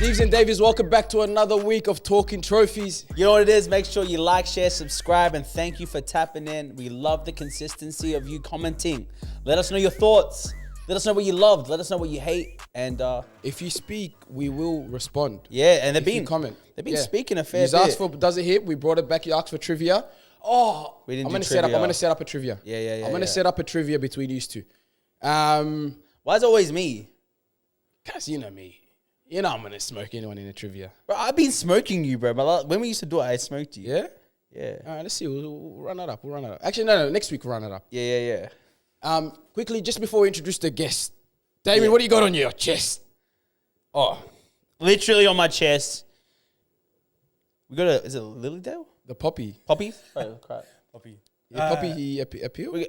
Steves and Davies, welcome back to another week of Talking Trophies. You know what it is? Make sure you like, share, subscribe, and thank you for tapping in. We love the consistency of you commenting. Let us know your thoughts. Let us know what you loved. Let us know what you hate. And if you speak, we will respond. Yeah, and They've been speaking a fair bit. You asked for Does It Hit? We brought it back. You asked for trivia. Oh, we didn't I'm gonna set up a trivia. Yeah. I'm gonna set up a trivia between these two. Why is it always me? Cause you know me. You know I'm gonna smoke anyone in a trivia. Bro, I've been smoking you, bro. But when we used to do it, I smoked you. Yeah? Yeah. All right, let's see. We'll run it up. Actually, no. Next week we'll run it up. Yeah. Quickly, just before we introduce the guest, Damien, what do you got on your chest? Oh, literally on my chest. We got is it Lilydale? The poppy. Poppy? Oh, crap. Poppy. Yeah, poppy appeal?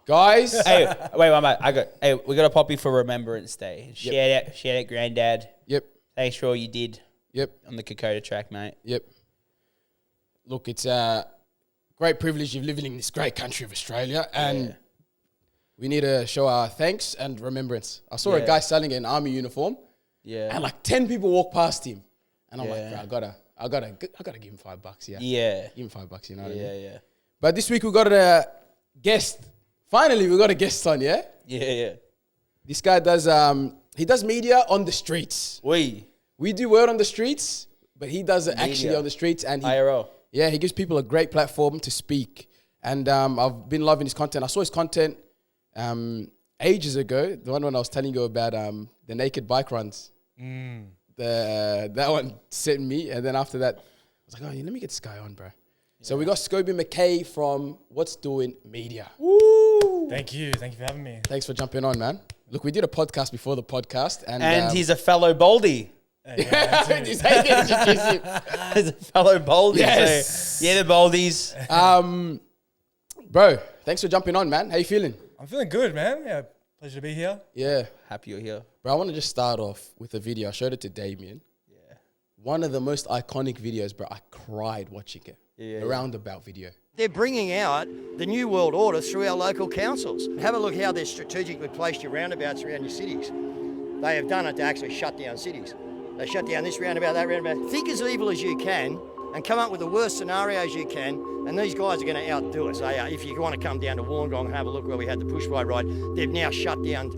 Guys. Hey, wait, we got a poppy for Remembrance Day. Shout out, Granddad. Yep. Thanks for all you did. Yep. On the Kokoda track, mate. Yep. Look, it's a great privilege of living in this great country of Australia, and we need to show our thanks and remembrance. I saw a guy selling an army uniform, and like 10 people walked past him, and I'm like, bro, I gotta give him $5. Yeah. Give him $5. You know what I mean? Yeah. But this week we got a guest. Finally, we got a guest on. Yeah. This guy does he does media on the streets. We do word on the streets, but he does it actually on the streets, and IRL. Yeah, he gives people a great platform to speak. And I've been loving his content. I saw his content ages ago, the one when I was telling you about the naked bike runs. That one sent me. And then after that, I was like, oh, let me get this guy on, bro. Yeah. So we got Scobie McKay from Whatsdoinmedia. Woo! Thank you for having me. Thanks for jumping on, man. Look, we did a podcast before the podcast. And he's a fello Baldy. He's a fellow Baldies. Yes. So, the Baldies. Bro, thanks for jumping on, man. How you feeling? I'm feeling good, man. Yeah, pleasure to be here. Yeah. Happy you're here. Bro, I want to just start off with a video. I showed it to Damien. Yeah. One of the most iconic videos, bro. I cried watching it. The roundabout video. They're bringing out the New World Order through our local councils. Have a look how they've strategically placed your roundabouts around your cities. They have done it to actually shut down cities. They shut down this roundabout, that roundabout. Think as evil as you can and come up with the worst scenarios you can, and these guys are going to outdo us. If you want to come down to Wollongong and have a look where we had the push bike ride, they've now shut down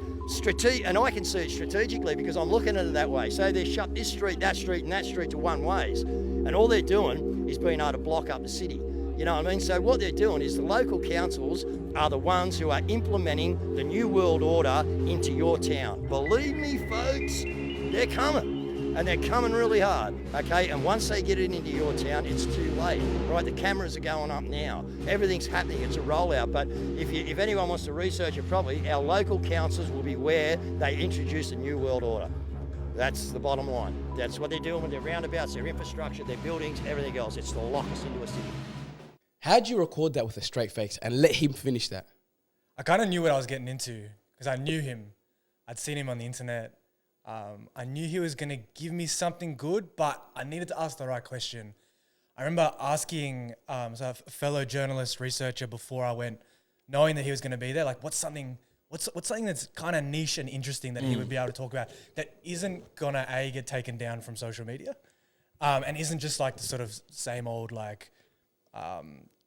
and I can see it strategically because I'm looking at it that way. So they shut this street, and that street to one ways, and all they're doing is being able to block up the city. You know what I mean? So what they're doing is the local councils are the ones who are implementing the New World Order into your town. Believe me, folks, they're coming. And they're coming really hard, okay? And once they get it into your town, it's too late, right? The cameras are going up now. Everything's happening. It's a rollout. But if anyone wants to research it properly, our local councils will be where they introduce the New World Order. That's the bottom line. That's what they're doing with their roundabouts, their infrastructure, their buildings, everything else. It's to lock us into a city. How'd you record that with a straight face and let him finish that? I kind of knew what I was getting into because I knew him. I'd seen him on the internet. I knew he was going to give me something good, but I needed to ask the right question. I remember asking a fellow journalist researcher before I went, knowing that he was going to be there, like what's something that's kind of niche and interesting that he would be able to talk about that isn't going to get taken down from social media and isn't just like the sort of same old like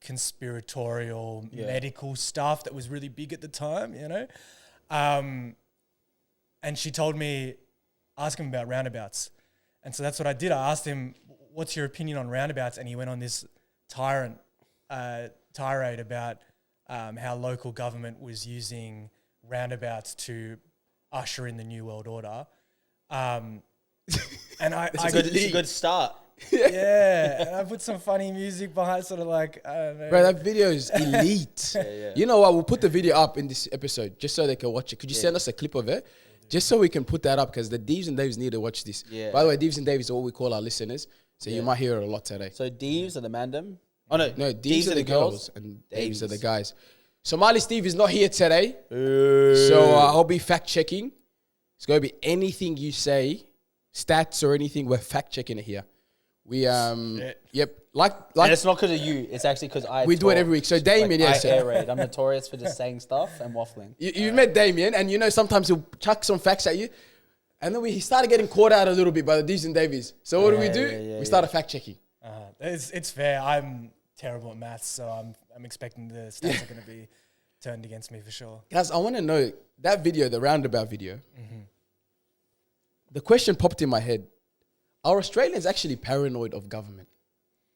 conspiratorial medical stuff that was really big at the time, you know? And she told me, ask him about roundabouts. And so that's what I did. I asked him, what's your opinion on roundabouts? And he went on this tirade about how local government was using roundabouts to usher in the New World Order. And it's a good start. Yeah, and I put some funny music behind, sort of like, I don't know. Bro, that video is elite. You know what? We'll put the video up in this episode just so they can watch it. Could you send us a clip of it? Just so we can put that up because the Deves and Daves need to watch this. Yeah. By the way, Deves and Daves are what we call our listeners. So you might hear it a lot today. So Deves are the mandem? Oh, no. No, Deves are the girls and Daves are the guys. Somali Steve is not here today. So I'll be fact-checking. It's going to be anything you say, stats or anything, we're fact-checking it here. We, yep. Like, and it's not because of you. It's actually because we do it every week. So Damien, I air raid. I'm notorious for just saying stuff and waffling. You've met Damien, and you know sometimes he'll chuck some facts at you. And then he started getting caught out a little bit by the D's and Davies. So what do? We started fact checking. It's fair. I'm terrible at maths, so I'm expecting the stats are going to be turned against me for sure. Guys, I want to know that video, the roundabout video. The question popped in my head: are Australians actually paranoid of government?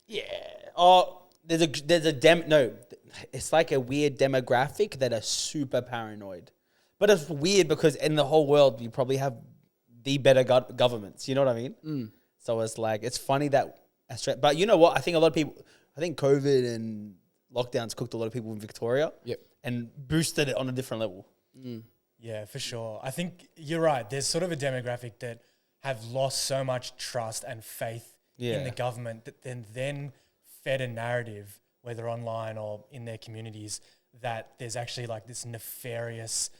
Yeah. Oh, it's like a weird demographic that are super paranoid. But it's weird because in the whole world, you probably have the better governments. You know what I mean? So it's like, it's funny that Australia, but you know what? I think COVID and lockdowns cooked a lot of people in Victoria. Yep. And boosted it on a different level. Yeah, for sure. I think you're right. There's sort of a demographic that have lost so much trust and faith in the government that then fed a narrative, whether online or in their communities, that there's actually like this nefarious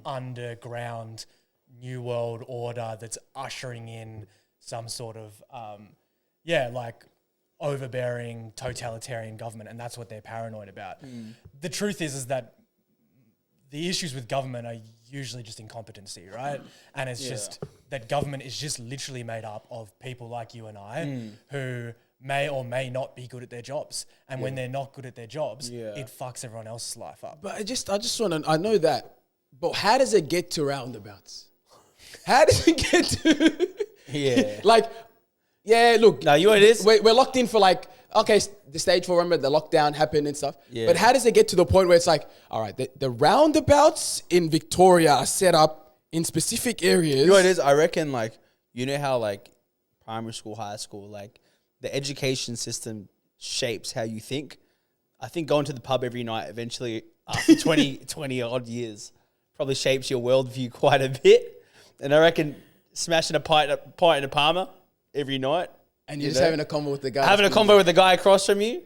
underground new world order that's ushering in some sort of, like overbearing totalitarian government, and that's what they're paranoid about. The truth is that the issues with government are usually just incompetency, right? And it's just that government is just literally made up of people like you and I who may or may not be good at their jobs. And when they're not good at their jobs, it fucks everyone else's life up. But I just want to, I know that, but how does it get to roundabouts? How does it get to, look. No, you know what it is? We're locked in for the stage 4, remember the lockdown happened and stuff. Yeah. But how does it get to the point where it's like, all right, the roundabouts in Victoria are set up in specific areas. You know what it is? I reckon you know how primary school, high school, the education system shapes how you think. I think going to the pub every night eventually after 20 odd years probably shapes your worldview quite a bit. And I reckon smashing a pint in a Palmer every night. And you're just having a convo with the guy. Having a convo with the guy across from you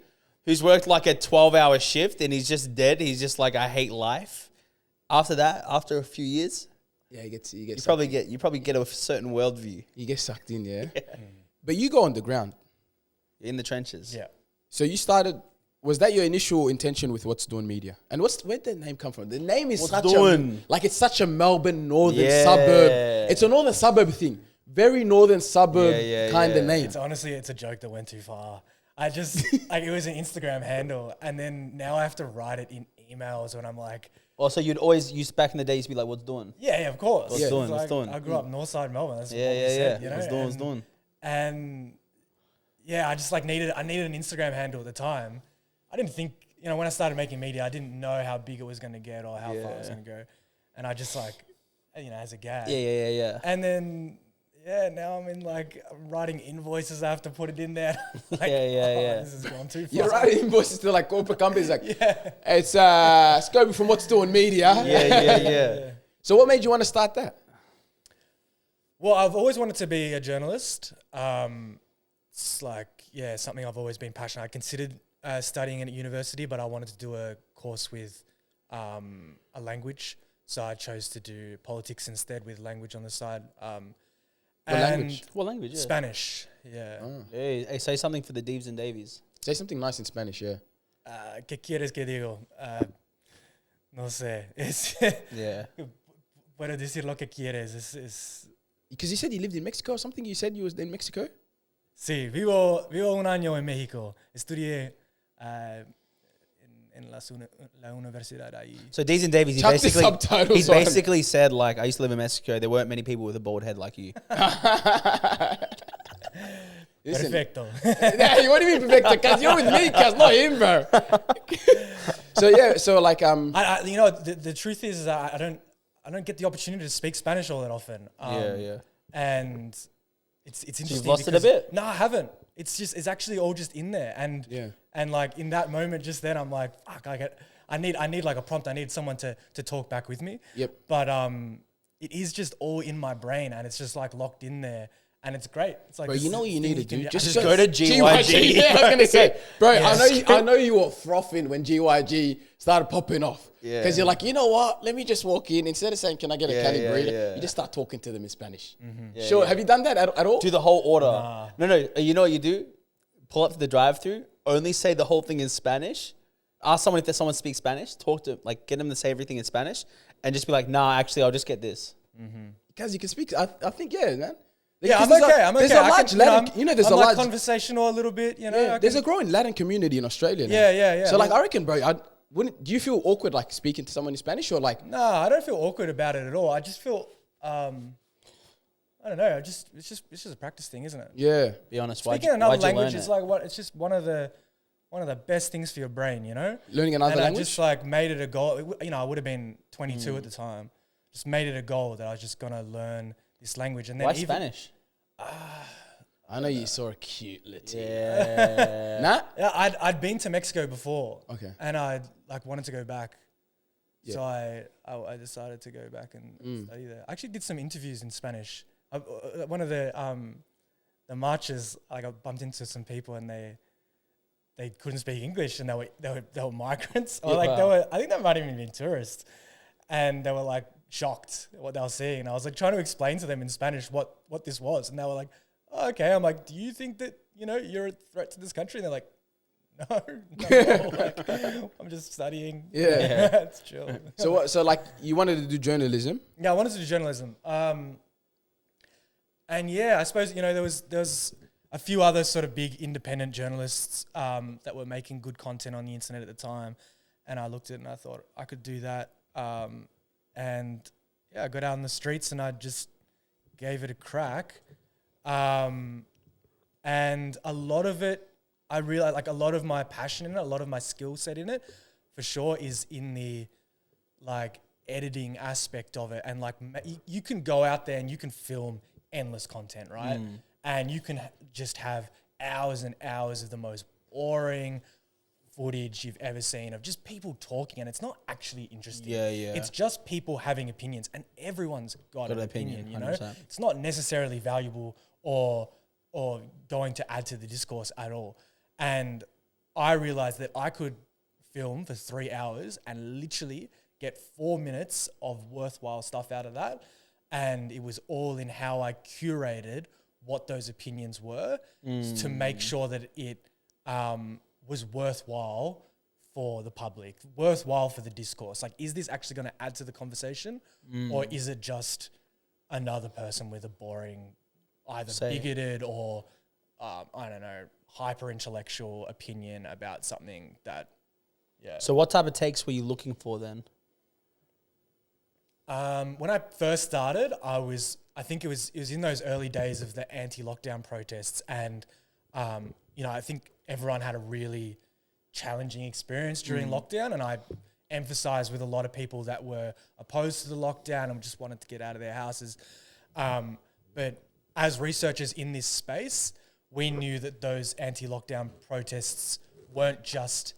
who's worked a 12-hour shift and he's just dead. He's just I hate life. After that, after a few years, you probably get a certain worldview. You get sucked in, yeah. But you go on the ground. In the trenches. Yeah. So you started, was that your initial intention with Whatsdoinmedia? And where'd the name come from? The name is it's such a Melbourne northern suburb. It's a northern suburb thing. Very northern suburb kind of name. It's honestly a joke that went too far. I just, it was an Instagram handle, and then now I have to write it in emails when I'm like... Oh, so you'd always use back in the day, you'd be like, what's doing? Yeah, of course. What's doing? I grew up north side Melbourne. That's what we said, you know? What's doing? And yeah, I just needed an Instagram handle at the time. I didn't think, when I started making media, I didn't know how big it was going to get or how far it was going to go. And I just as a gag. Yeah. And then... yeah, now I'm in writing invoices. I have to put it in there. This has gone too far. You're writing invoices to corporate companies it's Scobie from Whatsdoinmedia. Yeah. So what made you want to start that? Well, I've always wanted to be a journalist. It's something I've always been passionate. I considered studying at university, but I wanted to do a course with a language. So I chose to do politics instead with language on the side. What language? Yeah. Spanish, yeah. Oh. Hey, say something for the Deves and Davies. Say something nice in Spanish, yeah. ¿Qué quieres que digo? No sé. Puedo decir lo que quieres. Because you said you lived in Mexico or something? You said you was in Mexico? Sí, vivo un año en México. Estudié en la universidad ahí. So Dees and Davies, he basically said I used to live in Mexico. There weren't many people with a bald head like you. Perfecto. What do you mean perfecto? Because you're with me, because not him, bro. The truth is I don't get the opportunity to speak Spanish all that often. And it's interesting. You've lost it a bit? No, I haven't. It's actually all just in there. And in that moment just then I'm like, fuck, I need a prompt. I need someone to talk back with me. Yep. But it is just all in my brain and it's just locked in there. And it's great. It's bro, you know what you need to do? Just go to GYG. Yeah, I was going to say. Bro, I know you were frothing when GYG started popping off. Yeah. Because you're like, you know what? Let me just walk in. Instead of saying, can I get a Cali burrito? You just start talking to them in Spanish. Mm-hmm. Sure. Have you done that at all? Do the whole order. No. You know what you do? Pull up to the drive-thru. Only say the whole thing in Spanish. Ask someone if someone speaks Spanish. Talk to get them to say everything in Spanish. And just be like, nah, actually, I'll just get this. Mm-hmm. Guys, you can speak. I think, yeah, man. Yeah, I'm There's okay. I'm okay. There's a I large can, Latin, there's I'm a like large conversational a little bit. You know, Yeah, there's a growing Latin community in Australia now. Yeah. So like, I reckon, bro, do you feel awkward like speaking to someone in Spanish or like? No, I don't feel awkward about it at all. I just feel, I don't know. It's just a practice thing, isn't it? Yeah. Be honest. Speaking another language is like what? It's just one of the best things for your brain, you know. Learning another and language. I just like made it a goal. You know, I would have been 22 at the time. Just made it a goal that I was just gonna learn this language. And then Why even, Spanish? I know you saw a cute little. Yeah. Nah. Yeah, I'd been to Mexico before. Okay. And I like wanted to go back. Yeah. So I decided to go back and study there. I actually did some interviews in Spanish. One of the marches, like I bumped into some people and they couldn't speak English and they were migrants or like I think they might have even been tourists, and they were like shocked at what they were seeing. And I was like trying to explain to them in Spanish what this was, and they were like, oh, okay. I'm like, do you think that you're a threat to this country? And they're like, no, like, I'm just studying. Yeah. It's chill. So like you wanted to do journalism? Yeah, I wanted to do journalism. And yeah, I suppose, there was a few other sort of big independent journalists that were making good content on the internet at the time. And I looked at it and I thought I could do that. And yeah, I got out in the streets and I just gave it a crack. And a lot of it, I realized like a lot of my passion in it, a lot of my skill set in it for sure is in the like editing aspect of it. And like you can go out there and you can film endless content, right? And you can just have hours and hours of the most boring footage you've ever seen of just people talking, and it's not actually interesting. Yeah. It's just people having opinions, and everyone's got an opinion, 100%. It's not necessarily valuable or going to add to the discourse at all. And I realized that I could film for 3 hours and literally get 4 minutes of worthwhile stuff out of that. And it was all in how I curated what those opinions were to make sure that it was worthwhile for the public, worthwhile for the discourse. Like, is this actually going to add to the conversation, or is it just another person with a boring, either bigoted or, I don't know, hyper-intellectual opinion about something that, yeah. So what type of takes were you looking for then? When I first started, I think it was in those early days of the anti-lockdown protests, and I think everyone had a really challenging experience during lockdown, and I emphasized with a lot of people that were opposed to the lockdown and just wanted to get out of their houses. But as researchers in this space, we knew that those anti-lockdown protests weren't just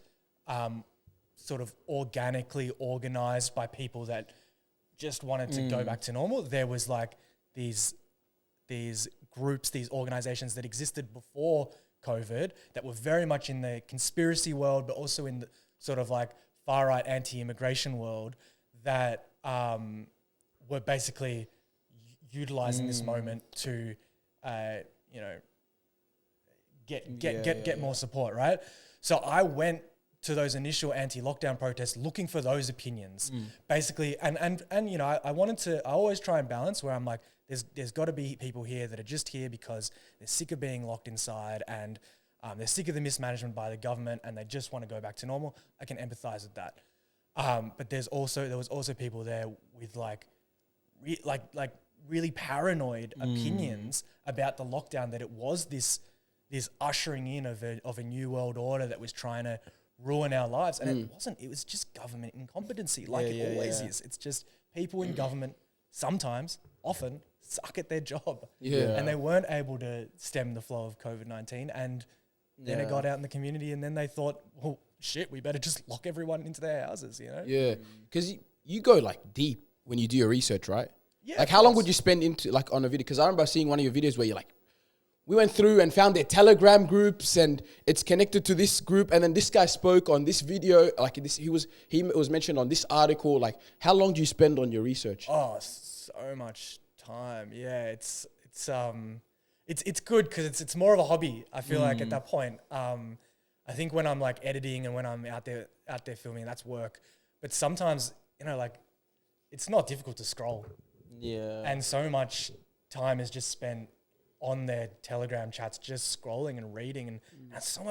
sort of organically organized by people that just wanted to go back to normal. There was like these groups, these organizations that existed before COVID that were very much in the conspiracy world, but also in the sort of like far right anti-immigration world that were basically utilizing this moment to get more support, right? So I went to those initial anti-lockdown protests looking for those opinions, basically, and I always try and balance where I'm like, there's got to be people here that are just here because they're sick of being locked inside and they're sick of the mismanagement by the government and they just want to go back to normal. I can empathize with that. But there was also people there with really paranoid opinions about the lockdown, that it was this ushering in of a new world order that was trying to ruin our lives. And it wasn't. It was just government incompetency, like it always is. It's just people in government sometimes, often, suck at their job. Yeah. And they weren't able to stem the flow of COVID-19. And then it got out in the community, and then they thought, well, shit, we better just lock everyone into their houses, Yeah. Because you go like deep when you do your research, right? Yeah. Like how long would you spend into like on a video? Because I remember seeing one of your videos where you're like, we went through and found their Telegram groups and it's connected to this group. And then this guy spoke on this video, like this, he was mentioned on this article. Like, how long do you spend on your research? Oh, so much time. Yeah. It's good because it's more of a hobby. I feel like at that point, I think when I'm like editing and when I'm out there filming, that's work. But sometimes, like it's not difficult to scroll. Yeah. And so much time is just spent on their Telegram chats, just scrolling and reading, and so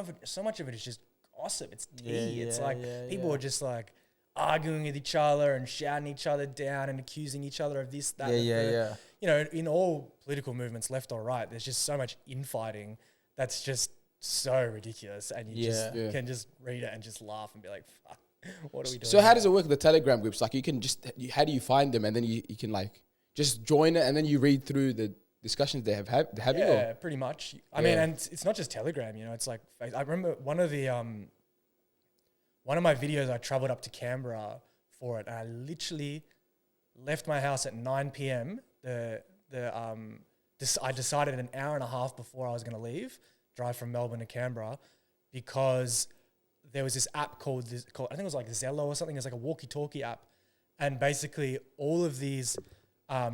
much of it is just gossip. It's tea. It's like people are just like arguing with each other and shouting each other down and accusing each other of this, that. You know, in all political movements, left or right, there's just so much infighting that's just so ridiculous, and you can just read it and just laugh and be like, fuck, what are we doing? So how does it work with the Telegram groups? Like, you can just, how do you find them, and then you can like just join it, and then you read through the discussions they have having? Yeah, pretty much. I mean, and it's not just Telegram, you know, it's like, I remember one of my videos, I traveled up to Canberra for it, and I literally left my house at 9 p.m. I decided an hour and a half before I was going to leave, drive from Melbourne to Canberra, because there was this app called I think it was like Zello or something. It's like a walkie-talkie app, and basically all of these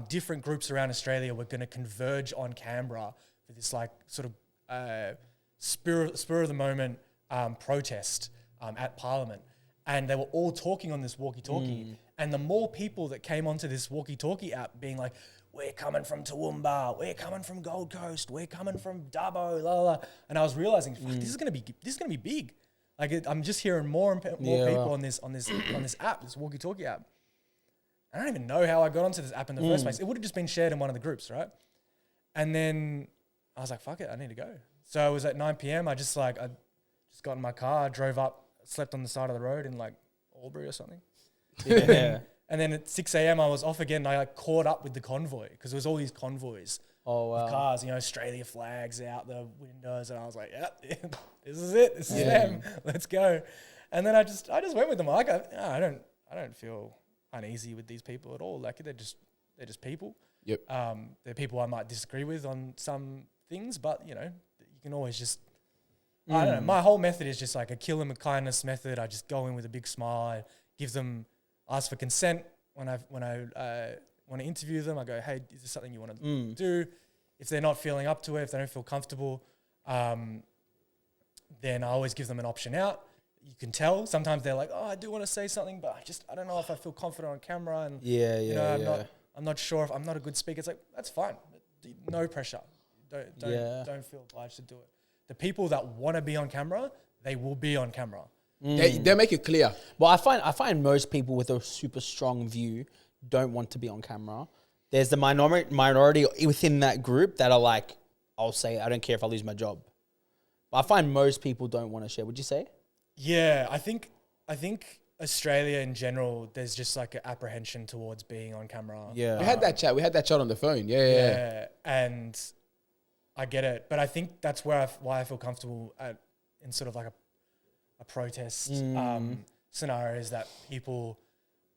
different groups around Australia were going to converge on Canberra for this like sort of spur of the moment protest at Parliament, and they were all talking on this walkie-talkie. And the more people that came onto this walkie-talkie app, being like, "We're coming from Toowoomba, we're coming from Gold Coast, we're coming from Dubbo," la la, and I was realizing, fuck, this is gonna be big. Like I'm just hearing more and more people on this app, this walkie-talkie app. I don't even know how I got onto this app in the first place. It would have just been shared in one of the groups, right? And then I was like, fuck it, I need to go. So it was at 9 p.m. I just got in my car, drove up, slept on the side of the road in like Albury or something. And then at 6 a.m. I was off again, and I like caught up with the convoy, because there was all these convoys of cars, you know, Australia flags out the windows, and I was like, this is it, this is them, let's go. And then I just went with them. Like I don't feel uneasy with these people at all. Like they're just people. Yep. They're people I might disagree with on some things, but you know, you can always just. I don't know. My whole method is just like a kill 'em with kindness method. I just go in with a big smile, ask for consent when I want to interview them. I go, hey, is this something you want to do? If they're not feeling up to it, if they don't feel comfortable, then I always give them an option out. You can tell. Sometimes they're like, oh, I do want to say something, but I don't know if I feel confident on camera, and I'm not sure if I'm not a good speaker. It's like, that's fine. No pressure. Don't feel obliged to do it. The people that want to be on camera, they will be on camera. They make it clear. Well, I find most people with a super strong view don't want to be on camera. There's the minority within that group that are like, I'll say, I don't care if I lose my job. But I find most people don't want to share. Would you say? Yeah, I think Australia in general, there's just like an apprehension towards being on camera. Yeah, we had that chat on the phone. Yeah. And I get it, but I think that's why I feel comfortable in sort of like a protest scenario, is that people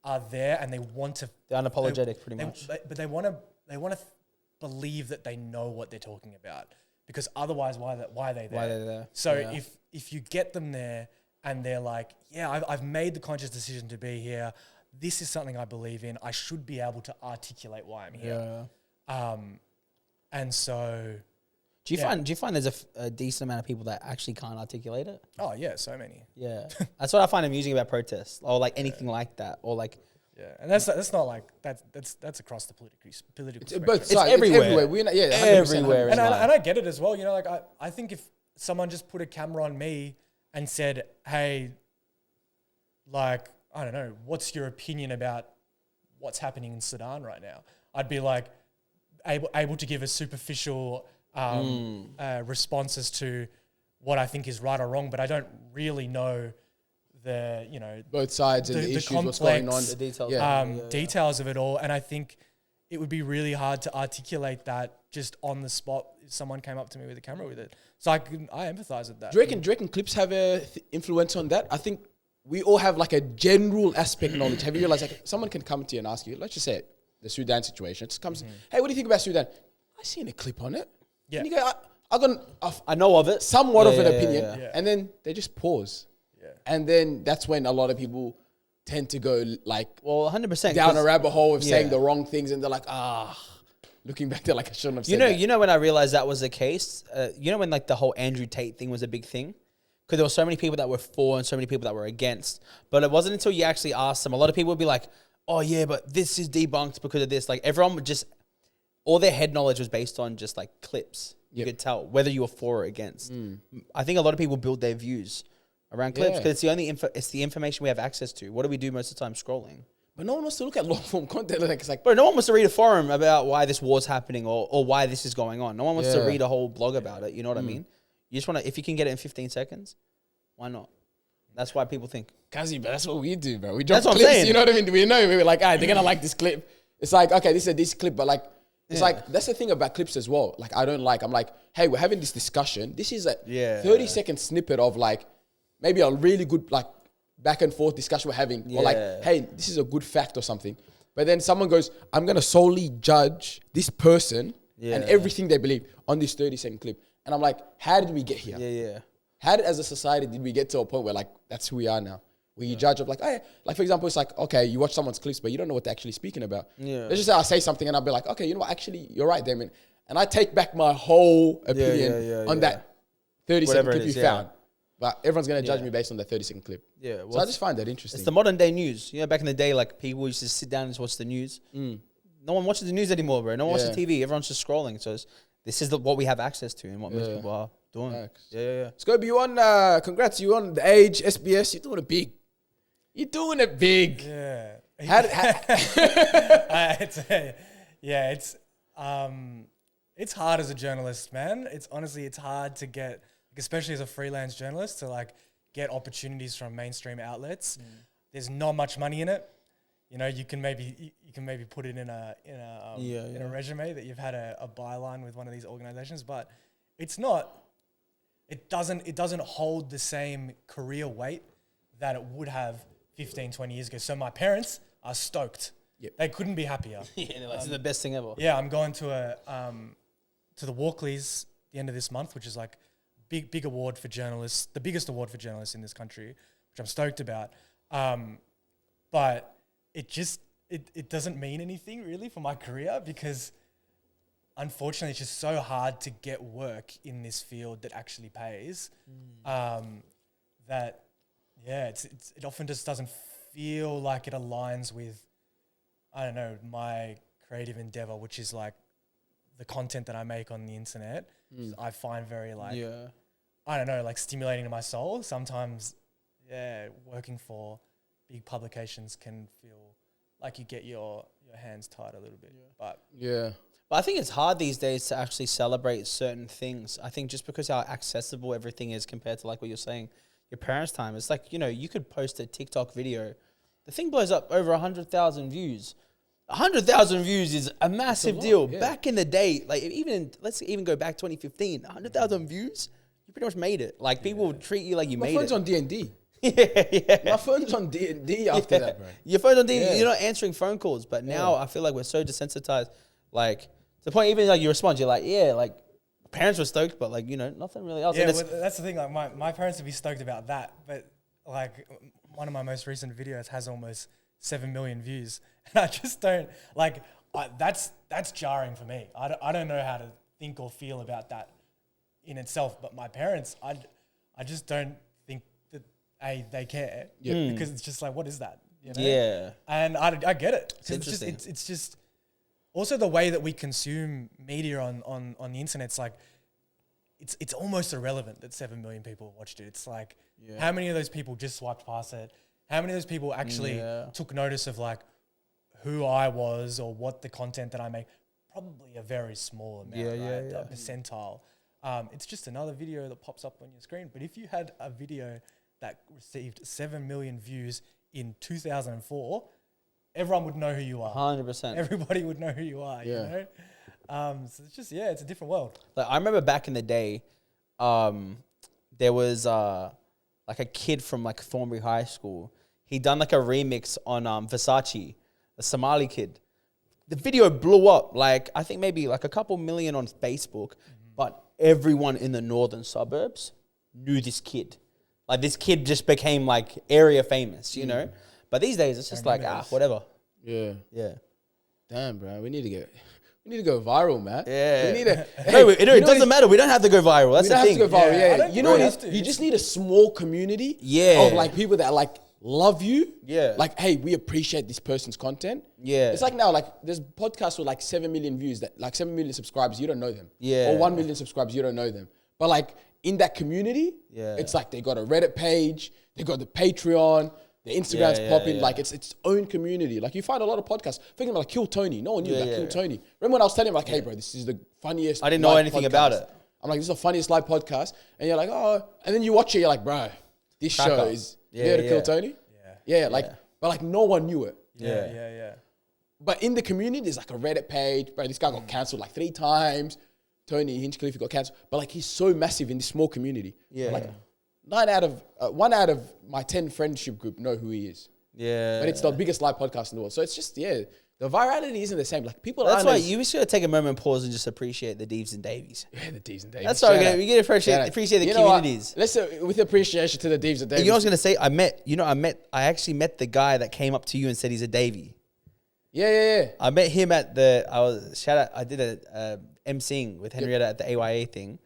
are there and they want to. They're unapologetic, pretty much. But they want to believe that they know what they're talking about, because otherwise, why are they there? Why they're there? So if you get them there and they're like, yeah, I've made the conscious decision to be here. This is something I believe in. I should be able to articulate why I'm here. And so. Do you find there's a decent amount of people that actually can't articulate it? Oh yeah, so many. Yeah, that's what I find amusing about protests, or like anything like that, or like. Yeah, and that's not like that's across the political spectrum. Both sides. It's everywhere. Everywhere. And I get it as well. You know, like I think if someone just put a camera on me and said, "Hey, like I don't know, what's your opinion about what's happening in Sudan right now?" I'd be like able to give a superficial responses to what I think is right or wrong, but I don't really know both sides and the issues, complex, what's going on, the details of it all. And I think it would be really hard to articulate that just on the spot if someone came up to me with a camera with it. So I empathize with that. Do you reckon clips have a influence on that? I think we all have like a general aspect knowledge. Have you realized like someone can come to you and ask you, let's just say the Sudan situation, it just comes, hey, what do you think about Sudan? I seen a clip on it. Yeah. And you go, I know of it. Somewhat of an opinion. Yeah. And then they just pause. Yeah. And then that's when a lot of people tend to go like, 100% down a rabbit hole of saying the wrong things. And they're like, looking back, they're like, I shouldn't have said that. You know when I realized that was the case? You know when like the whole Andrew Tate thing was a big thing? Because there were so many people that were for and so many people that were against. But it wasn't until you actually asked them. A lot of people would be like, oh yeah, but this is debunked because of this. Like everyone would just, all their head knowledge was based on just like clips. You could tell whether you were for or against. I think a lot of people build their views around clips because it's the only it's the information we have access to. What do we do most of the time? Scrolling. But no one wants to look at long form content. Like, it's like, Bro, no one wants to read a forum about why this war's happening or why this is going on. No one wants to read a whole blog about it. You know what I mean? You just want to, if you can get it in 15 seconds, why not? That's why people think. Kazi, but that's what we do, bro. We drop That's what I'm clips, saying. you know what I mean? We know, we're like, they're going to like this clip. It's like, okay, this is this clip, but like, it's like, that's the thing about clips as well. Like, I'm like, hey, we're having this discussion. This is a 30-second snippet of like, maybe a really good, like, back and forth discussion we're having. Or like, hey, this is a good fact or something. But then someone goes, I'm going to solely judge this person and everything they believe on this 30-second clip. And I'm like, how did we get here? How as a society did we get to a point where like, that's who we are now? Where you judge of like, oh, yeah. Like for example, it's like, okay, you watch someone's clips, but you don't know what they're actually speaking about. Let's just say I say something and I'll be like, okay, you know what, actually, you're right, Damien. And I take back my whole opinion on that 30-second clip you found. But everyone's going to judge me based on that 30-second clip. Yeah. Well, so I just find that interesting. It's the modern day news. You know, back in the day, like people used to sit down and just watch the news. No one watches the news anymore, bro. No one watches TV. Everyone's just scrolling. So this is what we have access to and what most people are doing. Scobie, you on, congrats, you on The Age, SBS. You're doing it big. You're doing it big. Yeah. It's hard as a journalist, man. It's hard to get, especially as a freelance journalist, to like get opportunities from mainstream outlets. There's not much money in it. You know, you can maybe put it in a resume that you've had a byline with one of these organizations, but it's not. It doesn't hold the same career weight that it would have 15, 20 years ago. So my parents are stoked. They couldn't be happier. This is the best thing ever. Yeah, I'm going to the Walkleys the end of this month, which is like big award for journalists, the biggest award for journalists in this country, which I'm stoked about. But it doesn't mean anything really for my career because unfortunately it's just so hard to get work in this field that actually pays. It often just doesn't feel like it aligns with, I don't know, my creative endeavor, which is like the content that I make on the internet. I find very like, I don't know, like stimulating to my soul. Sometimes, working for big publications can feel like you get your hands tied a little bit. But I think it's hard these days to actually celebrate certain things. I think just because how accessible everything is compared to like what you're saying, your parents' time. It's like, you know, you could post a TikTok video. The thing blows up over 100,000 views. 100,000 views is a massive deal. Back in the day, like let's even go back 2015, 100,000 views, you pretty much made it. Like people would treat you like you made it. My phone's on D&D. My phone's on D&D after that, bro. Your phone's on D&D. You're not answering phone calls. But now I feel like we're so desensitized. Like to the point, even like you respond, you're like, like parents were stoked, but like, you know, nothing really else. Yeah, that's the thing. Like my parents would be stoked about that, but like one of my most recent videos has almost 7 million views, and I just don't like. That's jarring for me. I don't know how to think or feel about that in itself. But my parents, I just don't think that they care. Because it's just like, what is that? You know? And I get it. It's just also the way that we consume media on the internet. It's like it's almost irrelevant that 7 million people watched it. It's like how many of those people just swiped past it? How many of those people actually took notice of like who I was or what the content that I make? Probably a very small amount, a percentile. It's just another video that pops up on your screen. But if you had a video that received 7 million views in 2004, everyone would know who you are. 100%. Everybody would know who you are, you know? So it's just, it's a different world. Like I remember back in the day, there was like a kid from like Thornbury High School. He'd done like a remix on Versace, a Somali kid. The video blew up, like I think maybe like a couple million on Facebook, but everyone in the northern suburbs knew this kid. Like this kid just became like area famous, you know? But these days it's just like, whatever. Yeah. Damn, bro. We need to go viral, man. Yeah. We need to. It doesn't matter. We don't have to go viral. That's the thing. We don't have to go viral. You know what? You just need a small community. Yeah. Of like people that like love you. Yeah. Like, hey, we appreciate this person's content. Yeah. It's like now, like, there's podcasts with like 7 million views, that like 7 million subscribers, you don't know them. Yeah. Or 1 million subscribers, you don't know them. But like in that community, it's like they got a Reddit page, they got the Patreon, the Instagram's popping. Like it's its own community. Like you find a lot of podcasts. Thinking about like Kill Tony. No one knew Kill Tony. Remember when I was telling him like, hey bro, this is the funniest. I didn't know anything about it. I'm like, this is the funniest live podcast. And you're like, oh, and then you watch it, you're like, bro, this show is there to Kill Tony. Yeah. Like, but like no one knew it. Yeah. But in the community, there's like a Reddit page. Bro, this guy got cancelled like 3 times. Tony Hinchcliffe got cancelled. But like he's so massive in this small community. Yeah. Like 1 out of my 10 friendship group know who he is. Yeah. But it's the biggest live podcast in the world. So it's just, the virality isn't the same. Like people That's why you should take a moment, pause, and just appreciate the Deves and Davies. Yeah, the Deves and Davies. That's why we get to appreciate the communities. Let's with appreciation to the Deves and Davies. You know what I was gonna say? I actually met the guy that came up to you and said he's a Davie. Yeah. I met him at I did a emceeing with Henrietta at the AYA thing,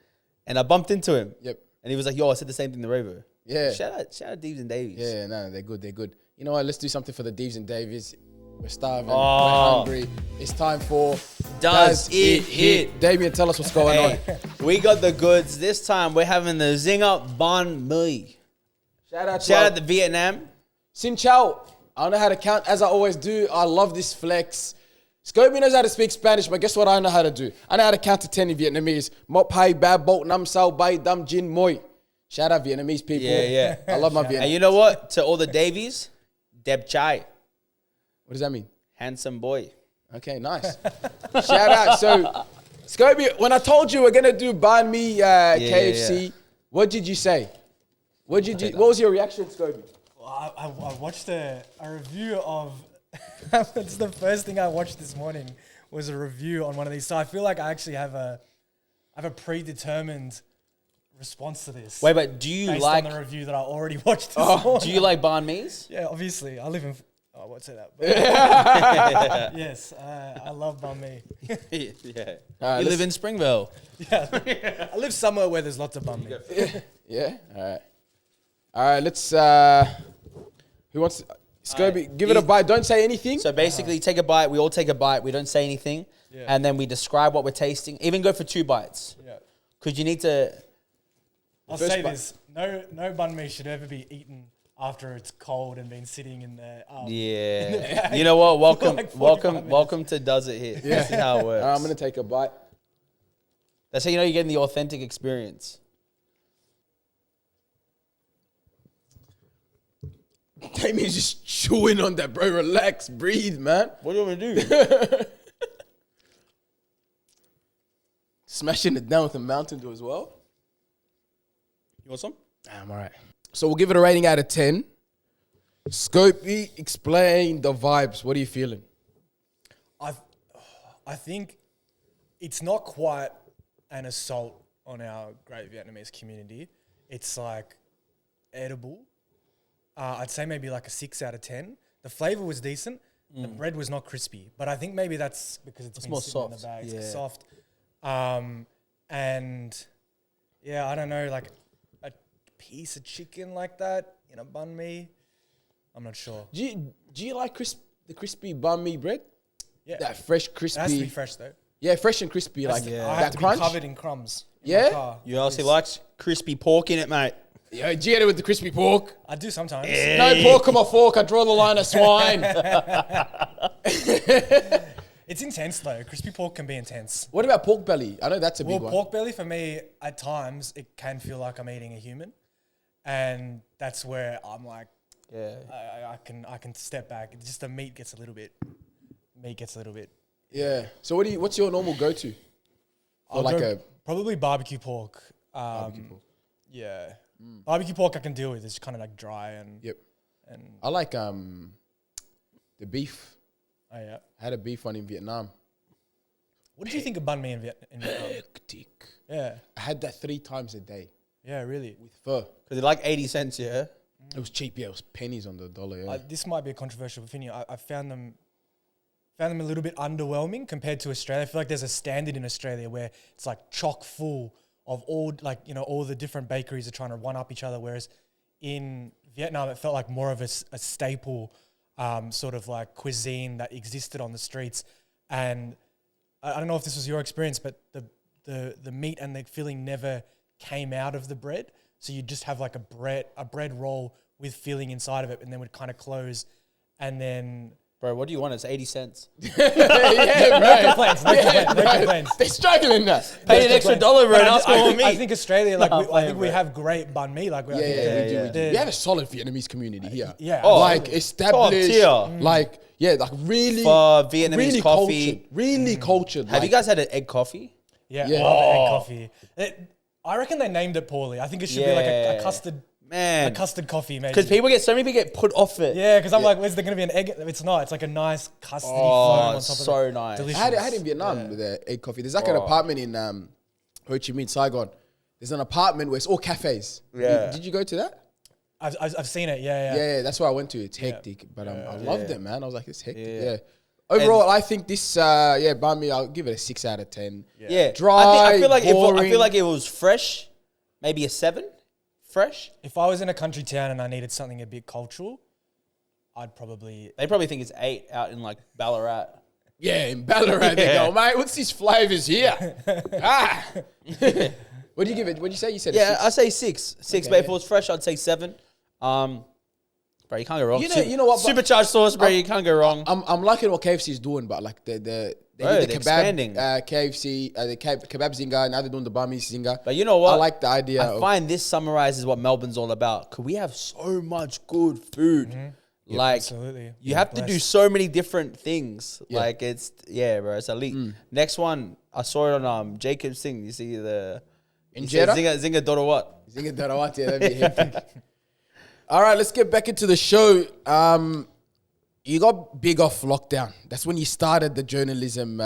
and I bumped into him. Yep. And he was like, "Yo, I said the same thing to Rovo." Yeah. Shout out Deves and Davies. Yeah, no, they're good. You know what? Let's do something for the Deves and Davies. We're starving. We're hungry. It's time for Does It Hit? Damien, tell us what's going on. We got the goods. This time we're having the Zinger Banh. Shout out to Vietnam. Xin Chao. I don't know how to count as I always do. I love this flex. Scobie knows how to speak Spanish, but guess what I know how to do? I know how to count to 10 in Vietnamese. Mop hai ba bok nam sao bai dam jin moi. Shout out Vietnamese people. Yeah. I love my Vietnamese. And you know what? To all the Davies, Deb Chai. What does that mean? Handsome boy. Okay, nice. Shout out. So, Scobie, when I told you we're going to do Banh Mi KFC, what did you say? What was your reaction, Scobie? Well, I watched a review of... That's the first thing I watched this morning was a review on one of these. So I feel like I actually have a predetermined response to this. Wait, but do you based on the review that I already watched this morning. Do you like banh mi's? Yeah, obviously. I live in... I won't say that. But yes, I love banh mi. Yeah. You live in Springvale. Yeah. I live somewhere where there's lots of banh mi. Yeah? All right, let's... who wants... Scobie, give it a bite. Don't say anything. So basically, take a bite. We all take a bite. We don't say anything. Yeah. And then we describe what we're tasting. Even go for 2 bites. Yeah. Because you need to... I'll say this. No banh mi should ever be eaten after it's cold and been sitting in the... yeah. You know what? Welcome to Does It Hit. Yeah. This is how it works. I'm going to take a bite. That's how you know you're getting the authentic experience. Damien's just chewing on that, bro. Relax, breathe, man. What do you want me to do? Smashing it down with a Mountain Dew as well. You want some? I'm all right. So we'll give it a rating out of 10. Scobie, explain the vibes. What are you feeling? I think it's not quite an assault on our great Vietnamese community. It's like edible. I'd say maybe like a 6 out of 10. The flavor was decent. The bread was not crispy, but I think maybe that's because it's more soft in the bag. It's soft. And yeah, I don't know, like a piece of chicken like that in a banh mi. I'm not sure. Do you like the crispy banh mi bread? Yeah, that fresh, crispy. It has to be fresh though. Yeah, fresh and crispy. I have to crunch. Be covered in crumbs. Yeah. You also likes crispy pork in it, mate. Yeah, do you get it with the crispy pork? I do sometimes. Yeah. No pork on my fork. I draw the line of swine. It's intense though. Crispy pork can be intense. What about pork belly? I know that's a big one. Pork belly for me, at times, it can feel like I'm eating a human, and that's where I'm like, I can step back. It's just the meat gets a little bit. Yeah. So what's your normal go-to? Probably barbecue pork. Barbecue pork. Yeah. Barbecue pork I can deal with. It's kind of like dry and... Yep. And I like the beef. Oh, yeah. I had a beef one in Vietnam. What did you think of banh mi in Vietnam? Hectic. Yeah. I had that 3 times a day. Yeah, really? With pho. Because they're like 80 cents, yeah? It was cheap, yeah. It was pennies on the dollar, yeah. This might be a controversial opinion. I found them a little bit underwhelming compared to Australia. I feel like there's a standard in Australia where it's like chock full of all the different bakeries are trying to one up each other, whereas in Vietnam, it felt like more of a staple sort of like cuisine that existed on the streets. And I don't know if this was your experience, but the meat and the filling never came out of the bread. So you just have like a bread roll with filling inside of it, and then would kind of close, and then. Bro, what do you want? It's 80 cents. No complaints. They're struggling now. Pay an extra $1, bro, and ask for me. I think Australia, like, No, I think we have great banh mi. Like, We have a solid Vietnamese community here. Yeah. Oh, like established, top tier. like really For Vietnamese really coffee. cultured, really cultured. Have you guys had an egg coffee? Yeah, Yeah. I love egg coffee. I reckon they named it poorly. I think it should be like a custard, Man. a custard coffee, maybe. Because so many people get put off it. Yeah, because I'm like, is there going to be an egg? It's not. It's like a nice custardy foam on it's top of it. so nice. Delicious. I had it in Vietnam with the egg coffee. There's like an apartment in Ho Chi Minh, Saigon. There's an apartment where it's all cafes. Yeah. Did you go to that? I've seen it. Yeah. Yeah, that's where I went to. It's hectic, but I loved it, man. I was like, it's hectic. Yeah. Yeah. Overall, I think this, banh mi, I'll give it a 6 out of 10. Yeah. Dry, I feel like boring. I feel like it was fresh, maybe a 7. Fresh. If I was in a country town and I needed something a bit cultural, I'd probably. They probably think it's 8 out in like Ballarat. Yeah, in Ballarat, they go, mate, what's these flavors here? What do you give it? What did you say? You said Yeah, a 6? I say 6. 6, but if it was fresh, I'd say 7. Bro, you can't go wrong. You know what? Supercharged sauce, bro. You can't go wrong. I'm liking what KFC is doing, but like they did Bro, the they're kebab, expanding. KFC, the kebab zinger, now they're doing the banh mi zinger. But you know what? I like the idea. I find this summarizes what Melbourne's all about. Because we have so much good food. Like, Absolutely. you have to do so many different things. Like, bro, it's elite. Next one, I saw it on Jacob's thing. You see the... Injera? Zinger Dorawat. Zinger Darawat, yeah, that'd be hectic. All right, let's get back into the show. You got big off lockdown. That's when you started the journalism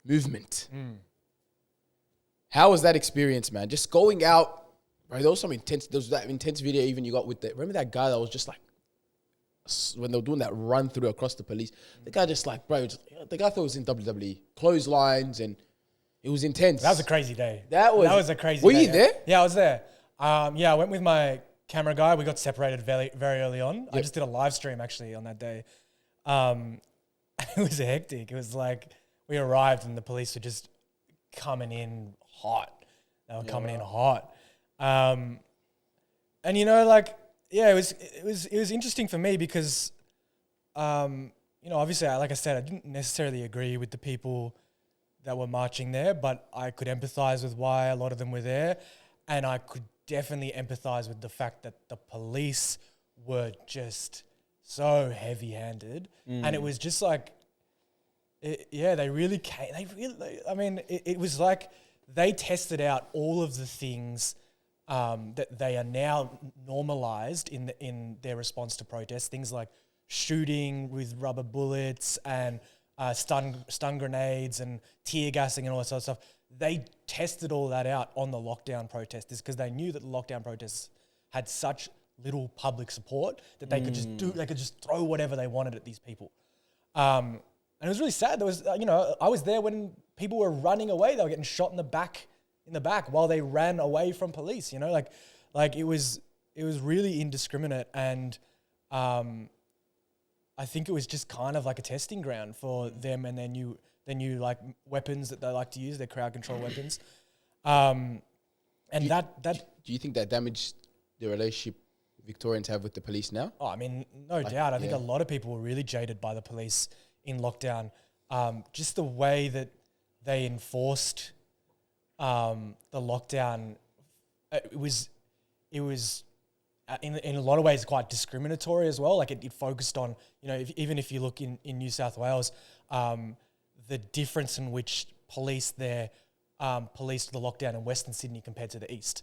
movement. How was that experience, man? Just going out, bro, there was that intense video even you got with remember that guy that was just like, when they were doing that run through across the police, the guy just like, bro, the guy thought it was in WWE. Clotheslines, and it was intense. That was a crazy day. That was a crazy Were day. you there? Yeah, I was there. I went with my camera guy. We got separated very, very early on. Yep. I just did a live stream actually on that day. It was hectic. It was like we arrived and the police were just coming in hot. They were coming in hot. And you know, like, yeah, it was interesting for me because, you know, obviously, like I said, I didn't necessarily agree with the people that were marching there, but I could empathize with why a lot of them were there, and I could definitely empathize with the fact that the police were just so heavy-handed, and it was just like, they really came. It was like they tested out all of the things that they are now normalized in their response to protests. Things like shooting with rubber bullets and stun grenades and tear gassing and all that sort of stuff. They tested all that out on the lockdown protesters because they knew that the lockdown protests had such little public support that they could just throw whatever they wanted at these people. And it was really sad. There was, I was there when people were running away. They were getting shot in the back while they ran away from police. You know, like it was really indiscriminate, and I think it was just kind of like a testing ground for them and their new like weapons that they like to use, their crowd control weapons. Do you think that damaged the relationship Victorians have with the police now? Oh, I mean, no doubt. I think a lot of people were really jaded by the police in lockdown. Just the way that they enforced the lockdown, it was in a lot of ways quite discriminatory as well. Like it focused on, even if you look in New South Wales, the difference in which policed the lockdown in Western Sydney compared to the East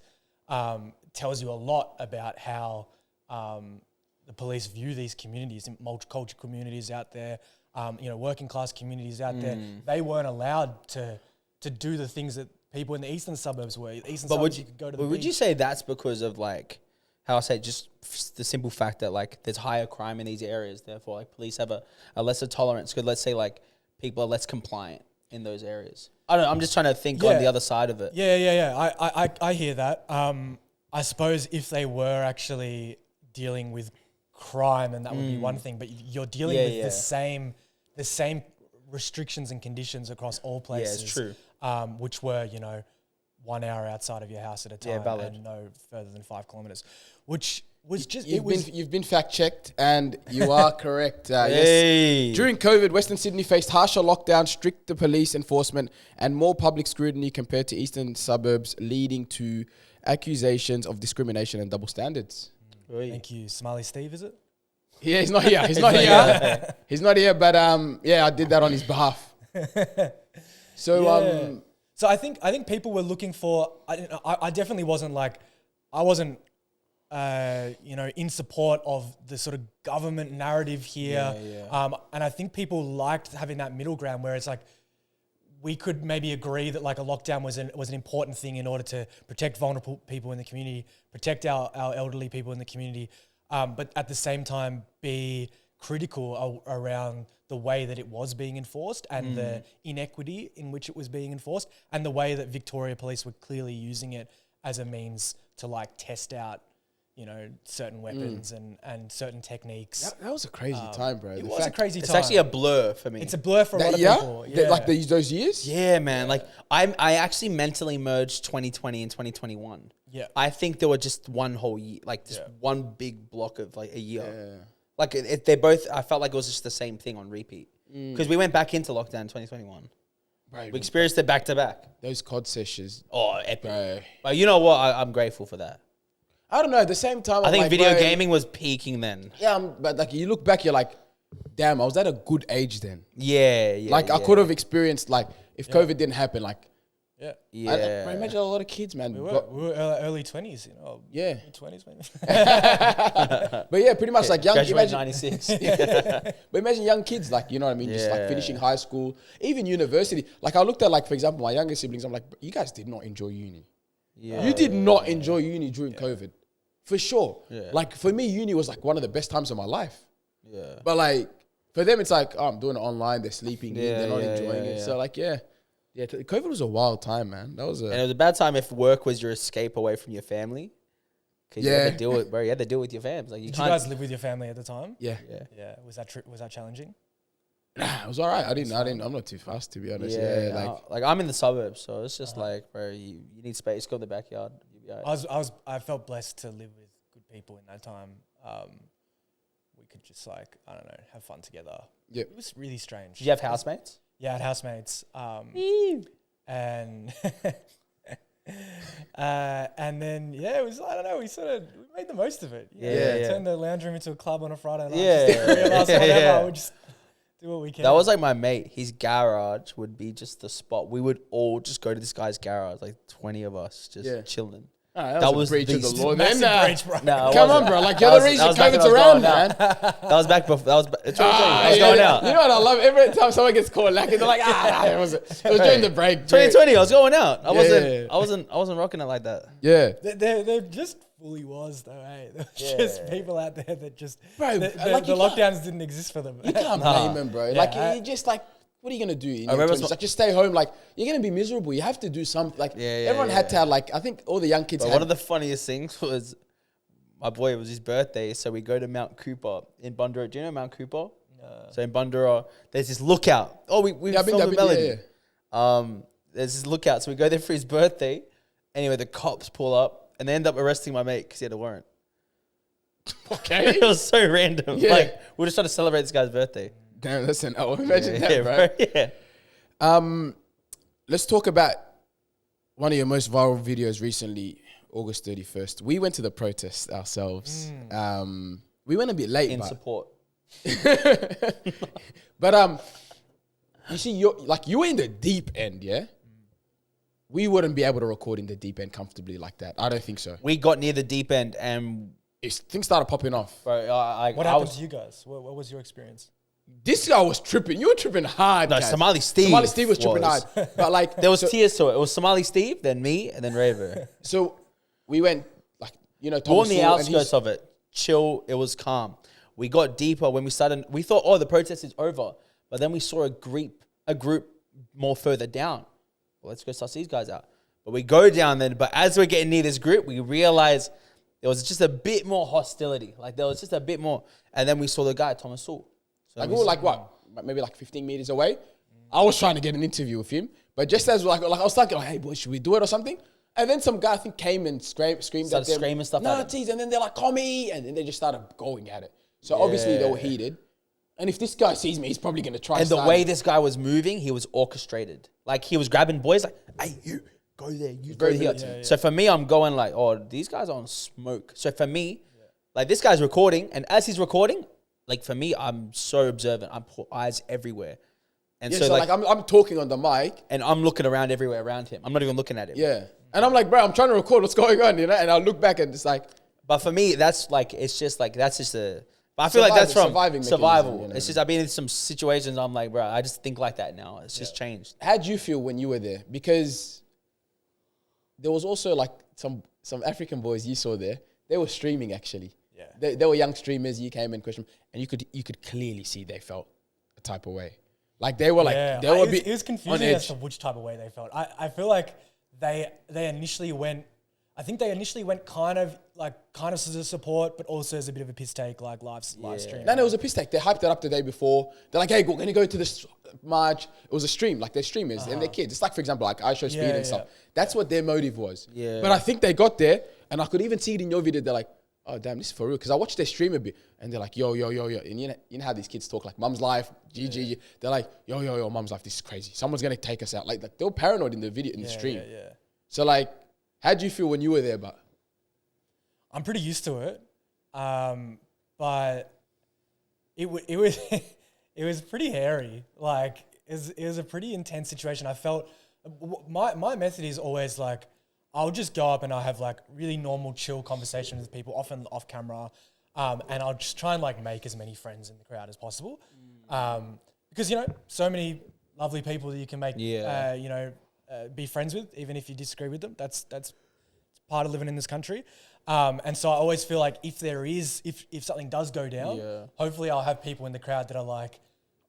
tells you a lot about how the police view these communities, multicultural communities out there, working class communities out there. They weren't allowed to do the things that people in the eastern suburbs were. You could go to the beach. Would you say that's because of like, how I say, just the simple fact that like there's higher crime in these areas, therefore like police have a lesser tolerance? Because let's say like people are less compliant in those areas. I don't know. I'm just trying to think on the other side of it. Yeah. I hear that. I suppose if they were actually dealing with crime, then that would be one thing. But you're dealing with the same restrictions and conditions across all places. Yeah, it's true. Which were 1 hour outside of your house at a time, and no further than 5 kilometers, which was just You've been fact checked, and you are correct. Yes. During COVID, Western Sydney faced harsher lockdown, stricter police enforcement, and more public scrutiny compared to eastern suburbs, leading to accusations of discrimination and double standards. Thank you, Somali Steve. Is it? Yeah, he's not here. He's not here. He's not here. But I did that on his behalf. So So I think people were looking for. I definitely wasn't in support of the sort of government narrative here. And I think people liked having that middle ground where it's like we could maybe agree that like a lockdown was an important thing in order to protect vulnerable people in the community, protect our elderly people in the community, but at the same time be critical around the way that it was being enforced and the inequity in which it was being enforced and the way that Victoria Police were clearly using it as a means to like test out certain weapons and certain techniques. That was a crazy time, bro. It was a crazy time. It's actually a blur for me. It's a blur for a lot of people. Yeah. Like those years? Yeah, man. Like I actually mentally merged 2020 and 2021. Yeah. I think there were just one whole year, like just one big block of like a year. Yeah. Like they both, I felt like it was just the same thing on repeat. Because we went back into lockdown in 2021. Bro, We experienced it back to back. those COD sessions. Oh, epic. Bro. But you know what? I'm grateful for that. I don't know. At the same time, I think like, video bro, gaming was peaking then. Yeah, but like you look back, you're like, damn, I was at a good age then. Yeah. Like I could have experienced like if COVID didn't happen, like Yeah. bro, imagine a lot of kids, man. We were early 20s, Yeah. 20s maybe. But yeah, pretty much like young. Graduated Imagine, 96. but imagine young kids, like you know what I mean, just like finishing high school, even university. Like I looked at like for example my younger siblings. I'm like, you guys did not enjoy uni. Yeah. You did not enjoy uni during COVID, for sure. Yeah. Like for me, uni was like one of the best times of my life. Yeah. But like for them, it's like I'm doing it online. They're sleeping in. They're not enjoying it. yeah. So like yeah, COVID was a wild time, man. That was And it was a bad time if work was your escape away from your family. Because you had to deal with, bro. You had to deal with your fams. Like Did you guys live with your family at the time? yeah. Yeah. Was that challenging? Nah, it was all right. I'm not too fast, to be honest. Yeah, like I'm in the suburbs, so it's just like, bro, you need space. Go in the backyard. You'll be all right. I felt blessed to live with good people in that time. We could just like, I don't know, have fun together. Yep. It was really strange. Did you have housemates? Yeah, I had housemates. And and then it was, I don't know, we made the most of it. Turned the lounge room into a club on a Friday night. Yeah. Just the three of us, whatever. We just do what we can. That was like my mate. His garage would be just the spot. We would all just go to this guy's garage, like 20 of us, just chilling. that was a breach of the law. Massive Then, breach, bro. No, it come on, wasn't. bro. Like, you're the reason was back when COVID's I was around, going out. man. That was back before. It's I was going out. You know what I love? Every time someone gets caught lacking, they're like, it was during the break. 2020, I was going out. I Yeah. wasn't rocking it like that. Yeah. There just fully was though, eh? There was just people out there that just Bro, the like, you lockdowns didn't exist for them. You can't blame them, bro. Like, I- you just like, what are you going to do? In I your remember 20s? Like, just stay home. Like, you're going to be miserable. You have to do something. Like, everyone had to have, like, I think all the young kids But had. one of the funniest things was my boy, it was his birthday, so we go to Mount Cooper in Bundoora. Do you know Mount Cooper? So in Bundoora, there's this lookout. Oh, we I've been filmed there, with Melody. There's this lookout, so we go there for his birthday. Anyway, the cops pull up, and they end up arresting my mate because he had a warrant. Okay. It was so random. Yeah. Like, we're just trying to celebrate this guy's birthday. Damn, listen, oh, imagine that, bro. Yeah. Let's talk about one of your most viral videos recently, August 31st. We went to the protest ourselves. We went a bit late, In but support. but you see, you were in the deep end, yeah? We wouldn't be able to record in the deep end comfortably like that. I don't think so. We got near the deep end, and Things started popping off. bro, What happened to you guys? What was your experience? This guy was tripping. You were tripping hard. No, guys. Somali Steve was tripping hard. But like, There was tiers to it. It was Somali Steve, then me, and then Raver. so we went like, We're Thomas on the Sewell, and outskirts of it. Chill. It was calm. We got deeper when we started. We thought, the protest is over. But then we saw a group more further down. Well, let's go suss these guys out. But we go down there. But as we're getting near this group, we realize there was just a bit more hostility. Like there was just a bit more. And then we saw the guy, Thomas Sewell. So Like we were like what? Maybe like 15 meters away. I was trying to get an interview with him, but just as like I was thinking, hey boy, should we do it or something? And then some guy I think came and screamed Started at them. screaming stuff at No, him. geez, and then they're like, "Call me," and then they just started going at it. So obviously they were heated. And if this guy sees me, he's probably gonna try. And the way this guy was moving, he was orchestrated. Like he was grabbing boys, like, "Hey, you go there, you go Very here." militant. So for me, I'm going like, "Oh, these guys are on smoke." So for me, like this guy's recording, and as he's recording, like for me, I'm so observant. I'm put eyes everywhere, and Yeah, so, so like, I'm talking on the mic. and I'm looking around everywhere around him. I'm not even looking at him. Yeah, and I'm like, bro, I'm trying to record what's going on, And I look back and it's like, But for me, that's like it's just like that's just a. But I feel like that's from surviving survival. mechanism, It's just I've been in some situations. I'm like, bro, I just think like that now. It's just changed. how'd you feel when you were there? Because there was also like some African boys you saw there. They were streaming actually. Yeah. They were young streamers. You came and questioned, and you could clearly see they felt a type of way. Like they were like they were a bit It was on confusing as edge. to which type of way they felt. I feel like they initially went. I think they initially went kind of as a support, but also as a bit of a piss take, like live stream. No, it was a piss take. They hyped it up the day before. They're like, hey, we're going to go to this march. It was a stream. Like, they're streamers and they're kids. It's like, for example, like I show speed and stuff. That's what their motive was. Yeah. But I think they got there, and I could even see it in your video. They're like, oh, damn, this is for real. Because I watched their stream a bit, and they're like, yo. And you know how these kids talk, like, mum's life, GG. They're like, yo, mum's life, this is crazy. Someone's going to take us out. Like they were paranoid in the video, in the stream. Yeah. So, like, how'd you feel when you were there, but? I'm pretty used to it, but it was it was pretty hairy. Like it was a pretty intense situation. I felt my method is always like I'll just go up and I'll have like really normal, chill conversations with people, often off camera, and I'll just try and like make as many friends in the crowd as possible, because so many lovely people that you can make, be friends with, even if you disagree with them. That's part of living in this country. And so I always feel like if something does go down, hopefully I'll have people in the crowd that are like,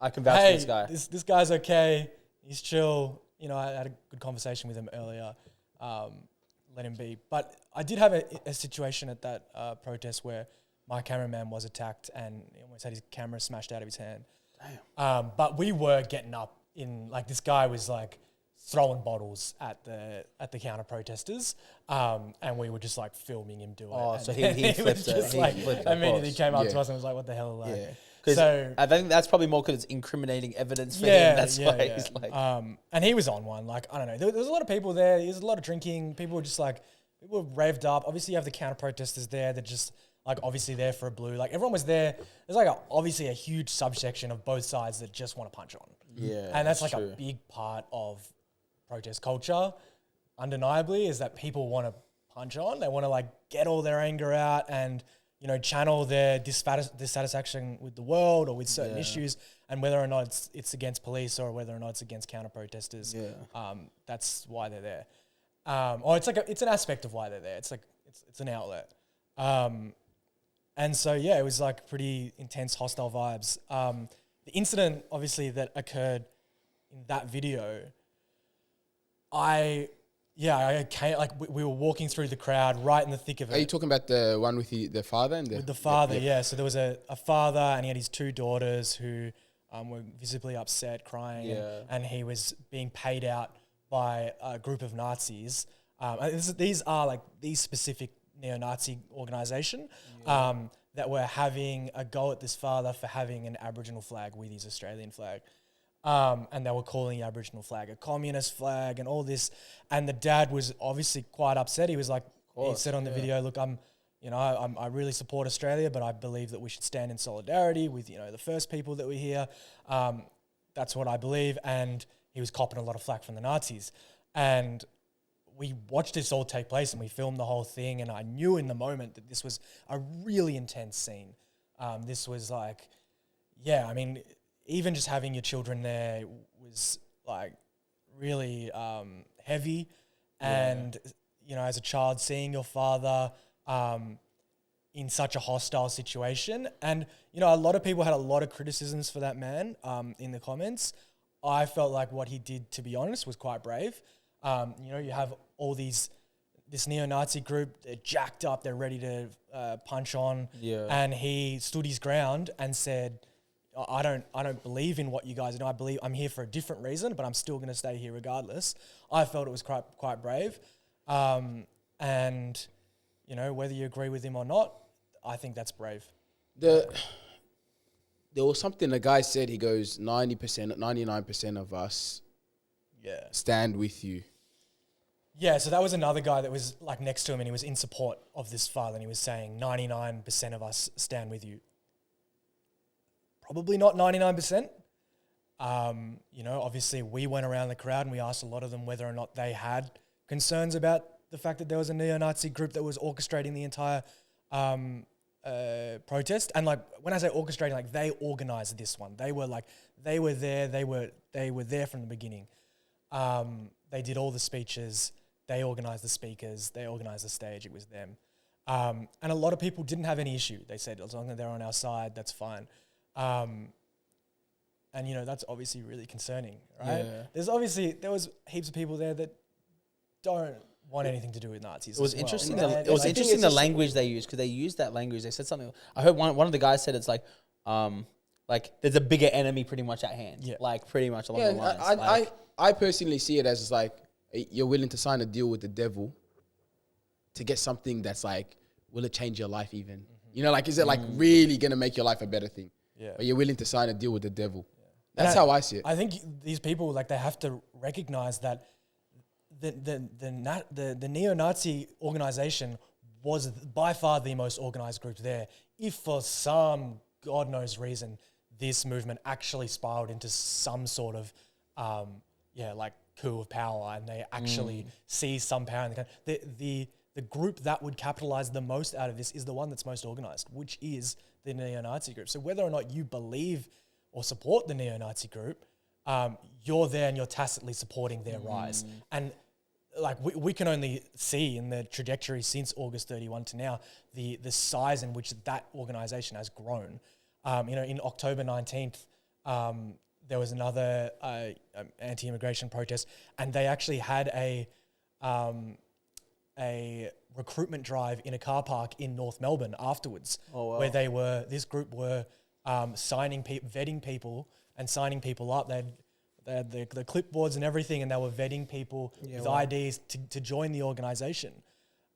I can vouch for this guy. This guy's okay. He's chill. I had a good conversation with him earlier. Let him be. But I did have a situation at that protest where my cameraman was attacked and he almost had his camera smashed out of his hand. Damn. But we were getting up in, like, this guy was like throwing bottles at the counter protesters, and we were just like filming him do it. Oh, so he was flipped it. just He like flipped it, immediately of course. came up to us and was like, "What the hell?" Like, So I think that's probably more because it's incriminating evidence for him. That's why he's like, and he was on one. Like, I don't know. There was a lot of people there. There was a lot of drinking. People were just like, people were revved up. Obviously, you have the counter protesters there. They're just like obviously there for a blue. Like everyone was there. There's like obviously a huge subsection of both sides that just want to punch on. yeah, And that's like true. a big part of protest culture, undeniably, is that people want to punch on. They want to like get all their anger out and, channel their dissatisfaction with the world or with certain issues, and whether or not it's against police or whether or not it's against counter protesters. That's why they're there. Or it's an aspect of why they're there. It's like it's an outlet. And so it was like pretty intense, hostile vibes. The incident obviously that occurred in that video, I came, like we were walking through the crowd right in the thick of it. Are you talking about the one with the father and With the father, yeah. So there was a father and he had his two daughters who were visibly upset, crying, and he was being paid out by a group of Nazis. These are like these specific neo-Nazi organisation that were having a go at this father for having an Aboriginal flag with his Australian flag. And they were calling the Aboriginal flag a communist flag and all this. And the dad was obviously quite upset. He was like, he said on the video, look, I really support Australia, but I believe that we should stand in solidarity with, the first people that were here. That's what I believe. And he was copping a lot of flack from the Nazis. And we watched this all take place and we filmed the whole thing. And I knew in the moment that this was a really intense scene. This was like, even just having your children there was like really heavy. And, as a child, seeing your father in such a hostile situation. And, a lot of people had a lot of criticisms for that man in the comments. I felt like what he did, to be honest, was quite brave. You have all this neo-Nazi group, they're jacked up, they're ready to punch on. Yeah. And he stood his ground and said, I don't believe in what you guys do. I'm here for a different reason, but I'm still going to stay here regardless. I felt it was quite brave. And, whether you agree with him or not, I think that's brave. There was something the guy said. He goes, 90%, 99% of us stand with you. Yeah, so that was another guy that was like next to him and he was in support of this file and he was saying 99% of us stand with you. Probably not 99%. Obviously we went around the crowd and we asked a lot of them whether or not they had concerns about the fact that there was a neo-Nazi group that was orchestrating the entire protest. And like when I say orchestrating, like they organized this one. They were there. They were there from the beginning. They did all the speeches. They organized the speakers. They organized the stage. It was them. And a lot of people didn't have any issue. They said, as long as they're on our side, that's fine. And that's obviously really concerning, right? Yeah. There was heaps of people there that don't want anything to do with Nazis. It was interesting. It was I think interesting it's the just language they used, because they used that language. They said something. I heard one of the guys said it's like there's a bigger enemy pretty much at hand. Yeah. Like pretty much along the lines. I personally see it as like you're willing to sign a deal with the devil to get something that's like, will it change your life even? Mm-hmm. Is it like really gonna make your life a better thing? Yeah. But you're willing to sign a deal with the devil. Yeah. That's how I see it. I think these people they have to recognize that the neo-Nazi organization was by far the most organized group there. If for some God knows reason this movement actually spiraled into some sort of coup of power and they actually see some power in the country, the group that would capitalize the most out of this is the one that's most organized, which is the neo-Nazi group. So whether or not you believe or support the neo-Nazi group, you're there and you're tacitly supporting their rise. And like we can only see in the trajectory since August 31 to now, the size in which that organization has grown. In October 19th, there was another anti-immigration protest, and they actually had a recruitment drive in a car park in North Melbourne afterwards, where this group were vetting people and signing people up. They had the clipboards and everything, and they were vetting people with IDs to join the organisation.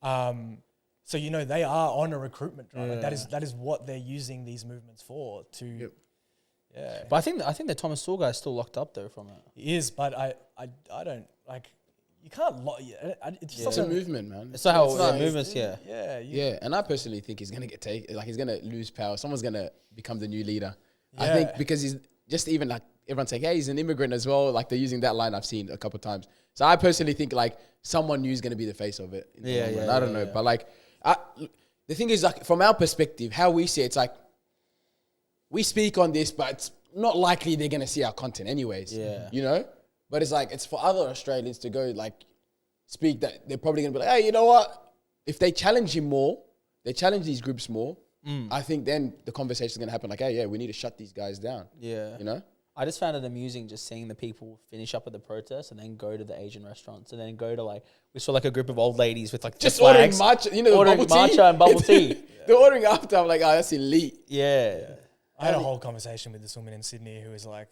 So they are on a recruitment drive. Like that is what they're using these movements for. Yeah. But I think the Thomas Sowell guy is still locked up though from it. He is, but I don't like. You can't. It's a movement, man. It's how movements. Yeah. And I personally think he's gonna get taken. Like he's gonna lose power. Someone's gonna become the new leader. Yeah. I think because he's just even like everyone's saying, hey, he's an immigrant as well. Like they're using that line. I've seen a couple of times. So I personally think like someone new is gonna be the face of it. I don't know, but like the thing is like from our perspective, how we see it, it's like we speak on this, but it's not likely they're gonna see our content anyways. Yeah. But it's like, it's for other Australians to go like speak that they're probably going to be like, hey, you know what? If they challenge him more, they challenge these groups more, I think then the conversation is going to happen like, hey, we need to shut these guys down. Yeah. I just found it amusing just seeing the people finish up at the protest and then go to the Asian restaurants and then go to we saw like a group of old ladies with like just ordering matcha, ordering matcha and bubble tea. They're ordering after. I'm like, oh, that's elite. Yeah. I had a whole conversation with this woman in Sydney who was like,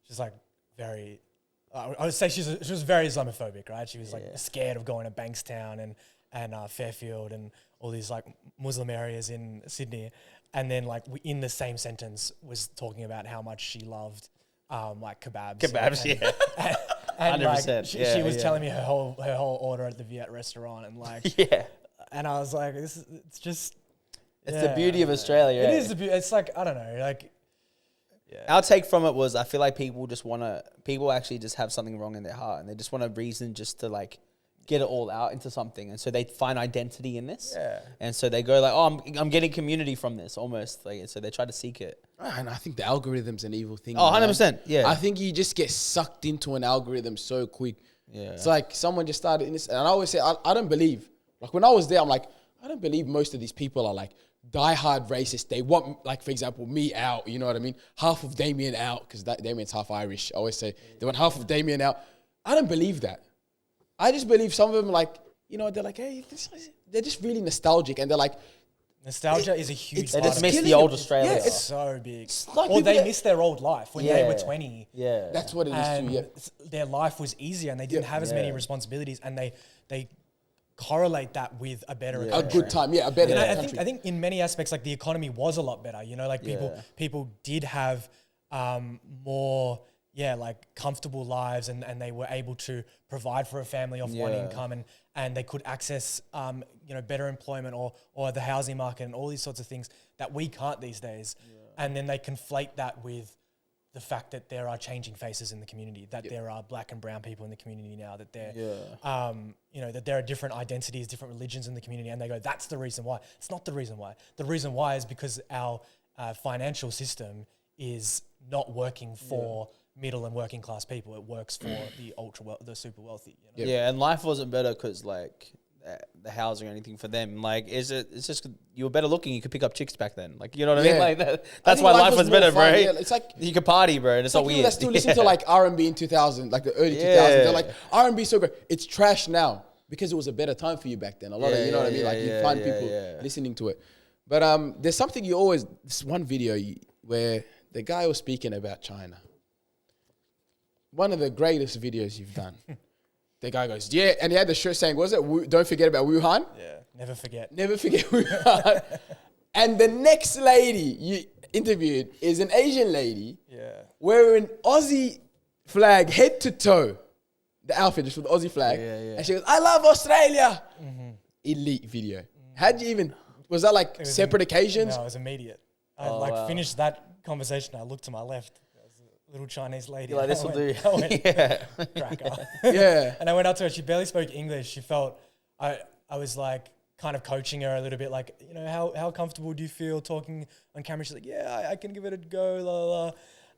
she's like very... I would say she was very Islamophobic, right? She was like scared of going to Bankstown and Fairfield and all these like Muslim areas in Sydney, and then like in the same sentence was talking about how much she loved like kebabs. And 100%. Like she was telling me her whole order at the Viet restaurant and like and I was like, it's the beauty of Australia. It is the beauty. It's like I don't know, like. Yeah. Our take from it was I feel like people actually just have something wrong in their heart and they just want a reason just to like get it all out into something, and so they find identity in this. Yeah. And so they go like, oh, I'm getting community from this almost, like, so they try to seek it. And I think the algorithm's an evil thing. Oh, 100%. Yeah. I think you just get sucked into an algorithm so quick. Yeah. It's like someone just started in this, and I always say I don't believe. Like when I was there, I'm like, I don't believe most of these people are like diehard racist. They want, like, for example, me out, you know what I mean? Half of Damien out, because Damien's half Irish. I always say, they want half of Damien out. I don't believe that. I just believe some of them, like, you know, they're like, hey, they're just really nostalgic, and they're like, Nostalgia is a huge They part just of miss it. the old Australia. Yeah, It's so big. like Or people they that- miss their old life when they were 20. Yeah. that's what it is And too. Yeah, their life was easier and they didn't have as many responsibilities, and they correlate that with a better a country. good time. Yeah, a better And country. I think in many aspects, like the economy was a lot better. You know, like people did have more, like comfortable lives, and they were able to provide for a family off one income, and they could access better employment or the housing market and all these sorts of things that we can't these days. And then they conflate that with the fact that there are changing faces in the community, that there are black and brown people in the community now, that there, that there are different identities, different religions in the community, and they go, that's the reason why. It's not the reason why. The reason why is because our financial system is not working for middle and working class people. It works for the super wealthy. You know? Yeah, and life wasn't better because like the housing or anything for them. Like, it's just you were better looking. You could pick up chicks back then. Like, you know what I mean? Like that's why life was better, more bro. fun. Yeah, it's like you could party, bro, and it's not people weird. that still listen to like R&B in 2000, like the early 2000s. They're like, R&B is so great. It's trash now because it was a better time for you back then. A lot of, you know what I mean? Like you find people listening to it. But there's something this one video where the guy was speaking about China. One of the greatest videos you've done. The guy goes, yeah, and he had the shirt saying, what was it? Don't forget about Wuhan. Yeah, never forget. Never forget Wuhan. And the next lady you interviewed is an Asian lady wearing Aussie flag head to toe. The outfit just with the Aussie flag. And she goes, I love Australia. Elite video. How'd you even, was that like separate occasions? No, it was immediate. I finished that conversation. I looked to my left. Little Chinese lady. You're like, this will do. I went, Yeah. cracker. Yeah. And I went up to her. She barely spoke English. She felt, I was like kind of coaching her a little bit, like, you know, how comfortable do you feel talking on camera? She's like, yeah, I can give it a go, la, la,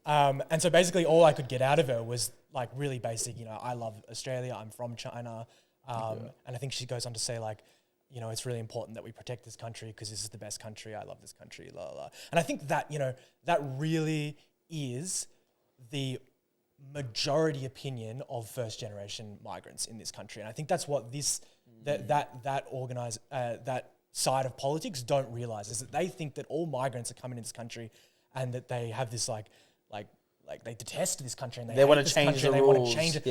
la. And so basically all I could get out of her was like really basic, you know, I love Australia. I'm from China. And I think she goes on to say like, you know, it's really important that we protect this country because this is the best country. I love this country, la, la, la. And I think that, you know, that really is the majority opinion of first generation migrants in this country. And I think that's what that side of politics don't realize, is that they think that all migrants are coming into this country and that they have this like they detest this country and they want hate to this change country the and rules. They want to change it.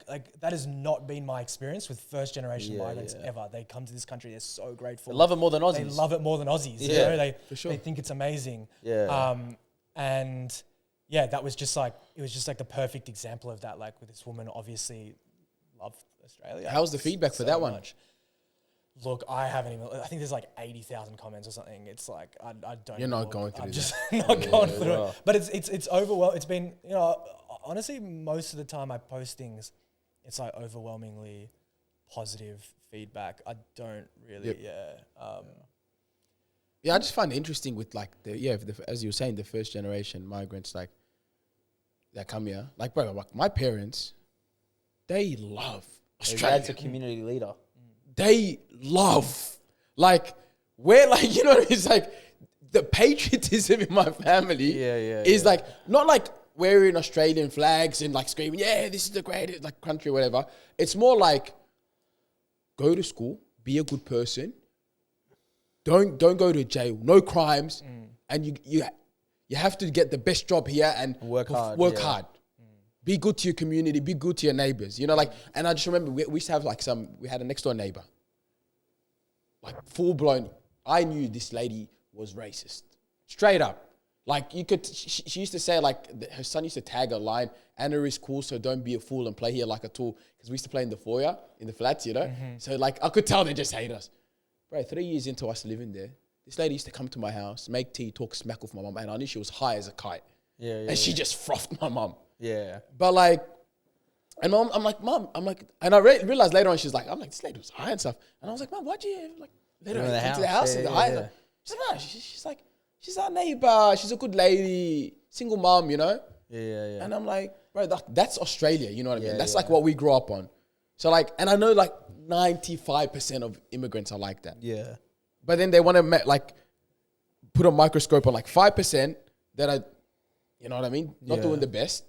Like that has not been my experience with first generation migrants ever. They come to this country, they're so grateful. They love it more than Aussies. They love it more than Aussies. Yeah, you know? They think it's amazing. Yeah. And yeah, that was just like, it was just like the perfect example of that. Like with this woman obviously loved Australia. How's the feedback for that one? Look, I haven't even, I think there's like 80,000 comments or something. It's like, I don't You're know. not going through I'm that. just not going through it. But it's overwhelming. It's been, you know, honestly, most of the time I post things, it's like overwhelmingly positive feedback. I don't really, Yeah, I just find it interesting with like as you were saying, the first generation migrants like that come here. Like, bro, like my parents, they love Australia. Dad's a community leader. They love, like, we're like, you know, it's like the patriotism in my family is like, not like wearing Australian flags and like screaming, yeah, this is the greatest like country or whatever. It's more like, go to school, be a good person, don't go to jail, no crimes, and you have to get the best job here and work hard. Be good to your community, be good to your neighbors, you know, like, and I just remember we used to have like we had a next door neighbor, like full blown, I knew this lady was racist, straight up. Like she used to say like her son used to tag a line, Anna is cool, so don't be a fool and play here like a tool. Because we used to play in the foyer, in the flats, you know? So like I could tell they just hate us. Bro, 3 years into us living there, this lady used to come to my house, make tea, talk smack with my mum, and I knew she was high as a kite. And she just frothed my mum. Yeah. But like, and mom, I'm like, and I realized later on, she's like, I'm like, this lady was high and stuff. And I was like, Mom, why'd you like let her into the house? She's like, no, she's like, she's our neighbor. She's a good lady, single mom, you know? Yeah. And I'm like, bro, that's Australia, you know what I mean? That's like what we grew up on. So like, and I know like 95% of immigrants are like that. Yeah. But then they want to like put a microscope on like 5% that are, you know what I mean? Not doing the best.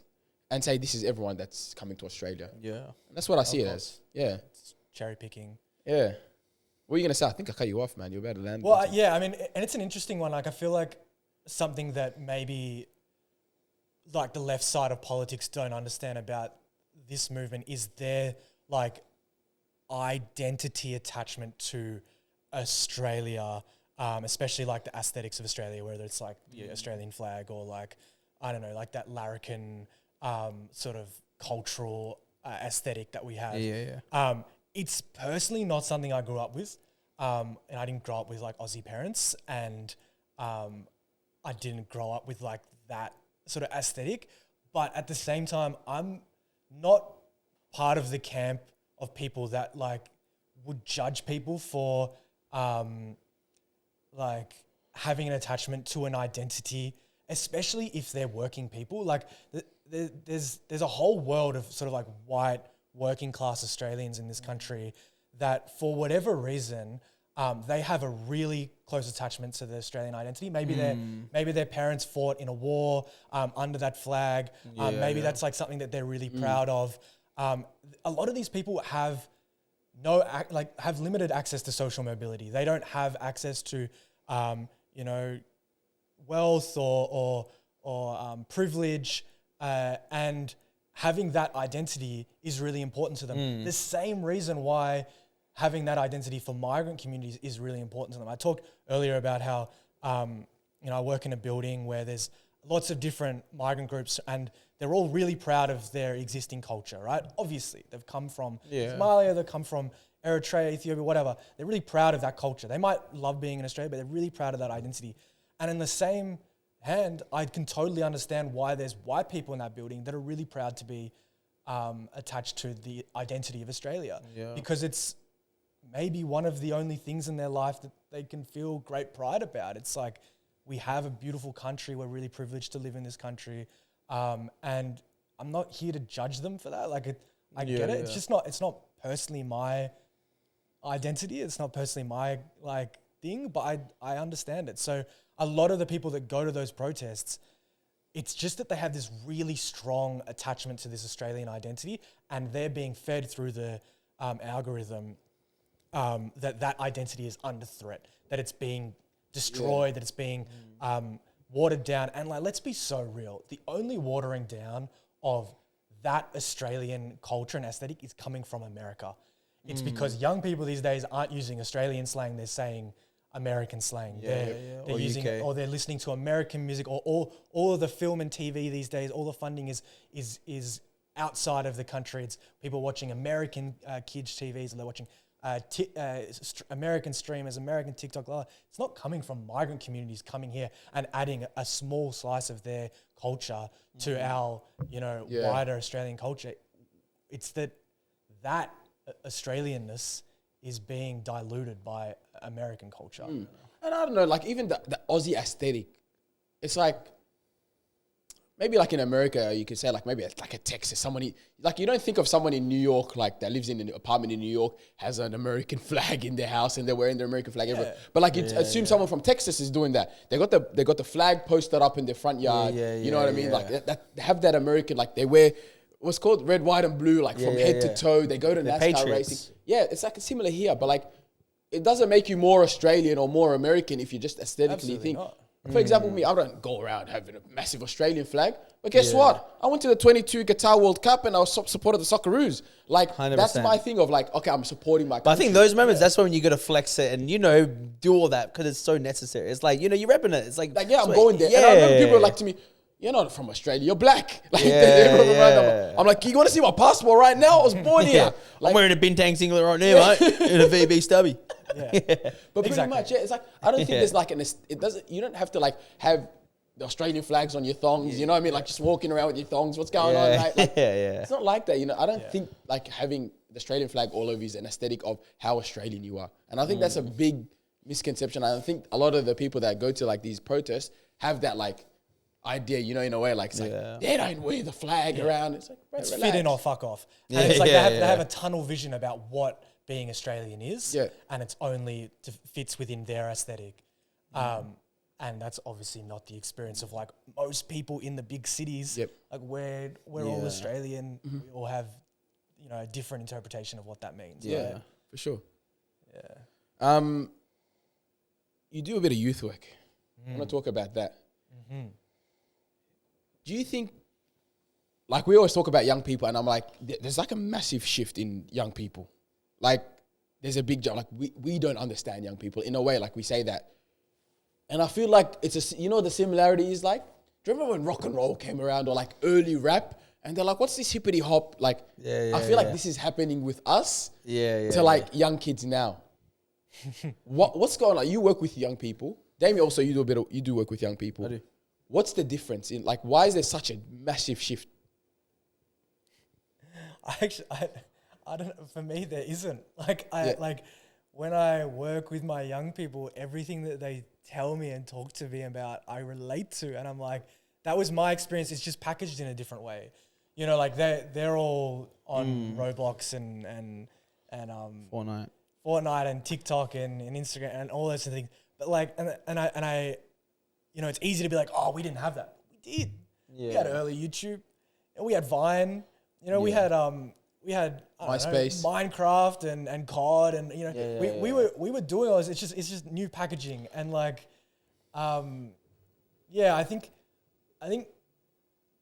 and say this is everyone that's coming to Australia. Yeah. And that's what I see it as. Yeah. It's cherry picking. Yeah. What are you going to say? I think I cut you off, man. You're about to land. Well, yeah, I mean, and it's an interesting one. Like, I feel like something that maybe like the left side of politics don't understand about this movement is their like identity attachment to Australia, especially like the aesthetics of Australia, whether it's like the Australian flag or like, I don't know, like that larrikin sort of cultural aesthetic that we have. It's personally not something I grew up with. And I didn't grow up with like Aussie parents, and I didn't grow up with like that sort of aesthetic. But at the same time, I'm not part of the camp of people that like would judge people for like having an attachment to an identity, especially if they're working people. Like there's a whole world of sort of like white working class Australians in this country that for whatever reason, they have a really close attachment to the Australian identity. Maybe their parents fought in a war under that flag. Maybe that's like something that they're really proud of. A lot of these people have have limited access to social mobility. They don't have access to wealth or privilege, and having that identity is really important to them. The same reason why having that identity for migrant communities is really important to them. I talked earlier about how, I work in a building where there's lots of different migrant groups and they're all really proud of their existing culture, right? Obviously, they've come from Somalia, they've come from Eritrea, Ethiopia, whatever. They're really proud of that culture. They might love being in Australia, but they're really proud of that identity. And in the same hand, I can totally understand why there's white people in that building that are really proud to be attached to the identity of Australia. Because it's maybe one of the only things in their life that they can feel great pride about. It's like, we have a beautiful country. We're really privileged to live in this country. And I'm not here to judge them for that. Like, I get it. It's just not, it's not personally my identity. It's not personally my like thing, but I understand it. So a lot of the people that go to those protests, it's just that they have this really strong attachment to this Australian identity, and they're being fed through the algorithm that identity is under threat, that it's being destroyed, that it's being watered down. And like, let's be so real. The only watering down of that Australian culture and aesthetic is coming from America. It's because young people these days aren't using Australian slang, they're saying American slang. They're using UK. Or they're listening to American music, or all of the film and TV these days, all the funding is outside of the country. It's people watching American kids TVs, and they're watching American streamers, American TikTok. It's not coming from migrant communities coming here and adding a small slice of their culture to our, wider Australian culture. It's that Australianness is being diluted by American culture. And I don't know, like even the Aussie aesthetic, it's like, maybe like in America, you could say like maybe like a Texas, somebody, like you don't think of someone in New York, like that lives in an apartment in New York, has an American flag in their house and they're wearing the American flag everywhere. But like you assume someone from Texas is doing that. They got the flag posted up in their front yard. You know what I mean? Like they have that American, like they wear what's called red, white and blue, like from head to toe. They go to NASCAR Patriots racing. Yeah, it's like similar here, but like it doesn't make you more Australian or more American if you just aesthetically think. Not. For example, me, I don't go around having a massive Australian flag. But guess what? I went to the 22 Qatar World Cup and I was supported the Socceroos. Like, 100%. That's my thing of like, okay, I'm supporting my country. But I think those moments, that's when you got to flex it and, do all that because it's so necessary. It's like, you're repping it. It's like I'm going there. And I remember people were like to me, you're not from Australia, you're black. Like, I'm like, you want to see my passport right now? I was born here. Like, I'm wearing a Bintang singlet right now, mate, in a VB stubby. But pretty much, it's like, I don't think there's like you don't have to like have the Australian flags on your thongs, you know what I mean? Like just walking around with your thongs, what's going on, mate? Like, it's not like that, I don't think like having the Australian flag all over is an aesthetic of how Australian you are. And I think that's a big misconception. I think a lot of the people that go to like these protests have that like idea, in a way, like, it's like, they don't wear the flag around. It's like, bro, it's relax. fit in or fuck off. And it's like they have a tunnel vision about what being Australian is, and it's only fits within their aesthetic. And And that's obviously not the experience of like most people in the big cities. Yep. Like we're all Australian. We all have, you know, a different interpretation of what that means. Yeah, right? for sure. Yeah. You do a bit of youth work. I want to talk about that. Do you think, like we always talk about young people, and I'm like, there's like a massive shift in young people. Like there's a big jump. Like we don't understand young people in a way. Like we say that. And I feel like it's you know, the similarity is like, do you remember when rock and roll came around or like early rap? And they're like, what's this hippity hop? Like, I feel like this is happening with us to like young kids now. What's going on? You work with young people. Damien, also you do work with young people. I do. What's the difference in like, why is there such a massive shift? I don't know. For me, there isn't. Like, like when I work with my young people, everything that they tell me and talk to me about, I relate to. And I'm like, that was my experience. It's just packaged in a different way. You know, like they're all on Roblox and Fortnite and TikTok and Instagram and all those things. But like, and I, you know, it's easy to be like, oh, we didn't have that. We did. Yeah. We had early YouTube. And we had Vine. You know, we had I MySpace, Minecraft and COD and you know we were doing all this. It's just new packaging and like, I think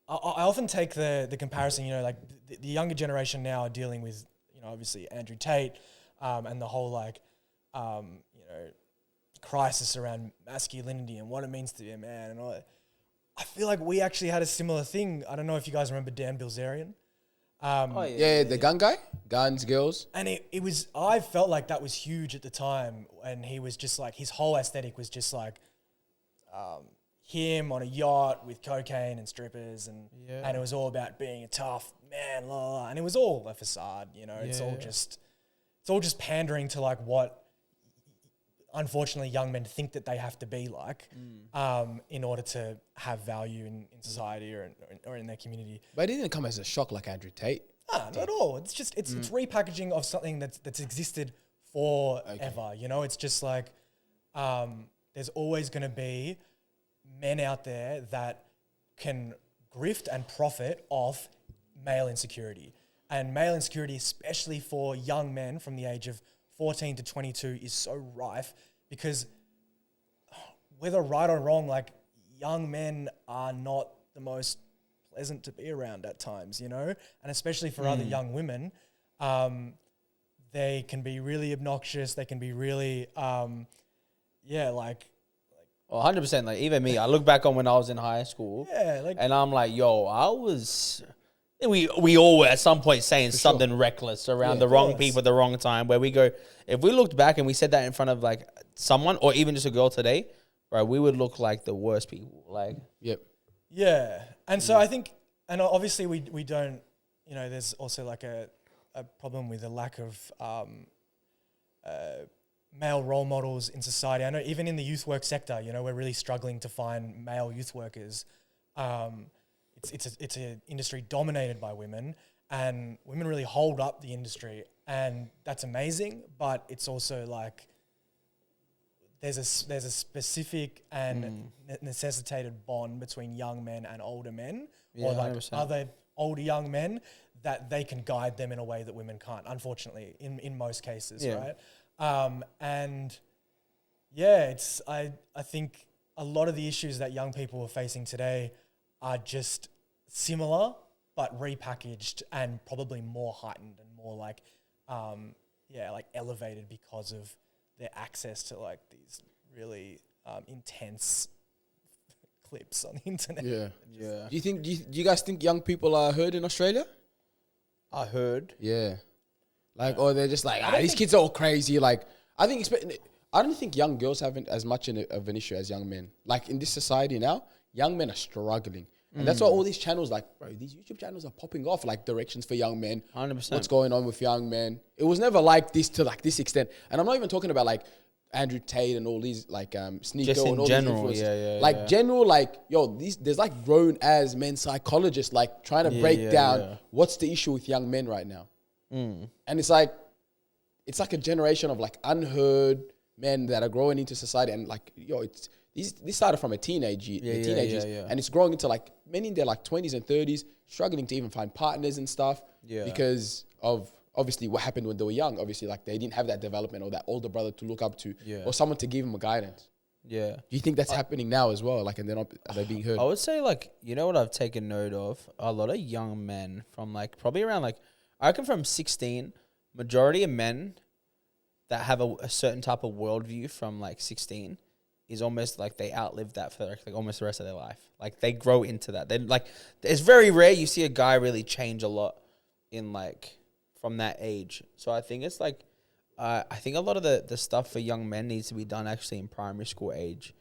I often take the comparison. You know, like the younger generation now are dealing with, you know, obviously Andrew Tate and the whole like you know, crisis around masculinity and what it means to be a man and all that. I feel like we actually had a similar thing. I don't know if you guys remember Dan Bilzerian. The gun guy, guns, girls. And it was, I felt like that was huge at the time. And he was just like, his whole aesthetic was just like him on a yacht with cocaine and strippers. And it was all about being a tough man, la, la, la. And it was all a facade, you know, it's all just pandering to like what, unfortunately, young men think that they have to be like in order to have value in society or in their community. But it didn't come as a shock like Andrew Tate. Not at all. It's just it's repackaging of something that's existed forever. You know, it's just like there's always going to be men out there that can grift and profit off male insecurity. And male insecurity, especially for young men from the age of 14 to 22, is so rife because whether right or wrong, like young men are not the most pleasant to be around at times, you know, and especially for other young women, they can be really obnoxious. They can be really, like. Well, 100%. Like even me, I look back on when I was in high school, and I'm like, yo, I was. We all were at some point saying something reckless around the wrong people at the wrong time, where we go, if we looked back and we said that in front of like someone or even just a girl today, bro, we would look like the worst people. Like, yeah. And so I think, and obviously we don't, you know, there's also like a problem with a lack of male role models in society. I know even in the youth work sector, you know, we're really struggling to find male youth workers. It's an industry dominated by women, and women really hold up the industry, and that's amazing. But it's also like there's a specific and necessitated bond between young men and older men, or like 100%. Other older young men, that they can guide them in a way that women can't. Unfortunately, in most cases, right? I think a lot of the issues that young people are facing today are just similar, but repackaged and probably more heightened and more like, like elevated because of their access to like these really intense clips on the internet. Do you guys think young people are heard in Australia? I heard. Yeah. Like, or they're just like, these kids are all crazy. Like, I don't think young girls have as much of an issue as young men. Like in this society now, young men are struggling. And that's why all these channels, like, bro, these YouTube channels are popping off, like directions for young men. 100%. What's going on with young men. It was never like this to like this extent. And I'm not even talking about like Andrew Tate and all these like Sneaker just in and all general, these influencers. General, like, there's like grown as men psychologists like trying to break down what's the issue with young men right now. And it's like a generation of like unheard men that are growing into society, and like, these this started from a teenager, and it's growing into like many in their like 20s and 30s, struggling to even find partners and stuff because of obviously what happened when they were young. Obviously, like they didn't have that development or that older brother to look up to or someone to give them a guidance. Yeah. Do you think that's happening now as well? Like, and are they being heard? I would say, like, you know what I've taken note of? A lot of young men from, like, probably around, like, I reckon from 16, majority of men that have a certain type of worldview from, like, 16 is almost like they outlive that for, like almost the rest of their life. Like, they grow into that. They like, it's very rare you see a guy really change a lot in, like, from that age. So I think it's, like, I think a lot of the stuff for young men needs to be done actually in primary school age.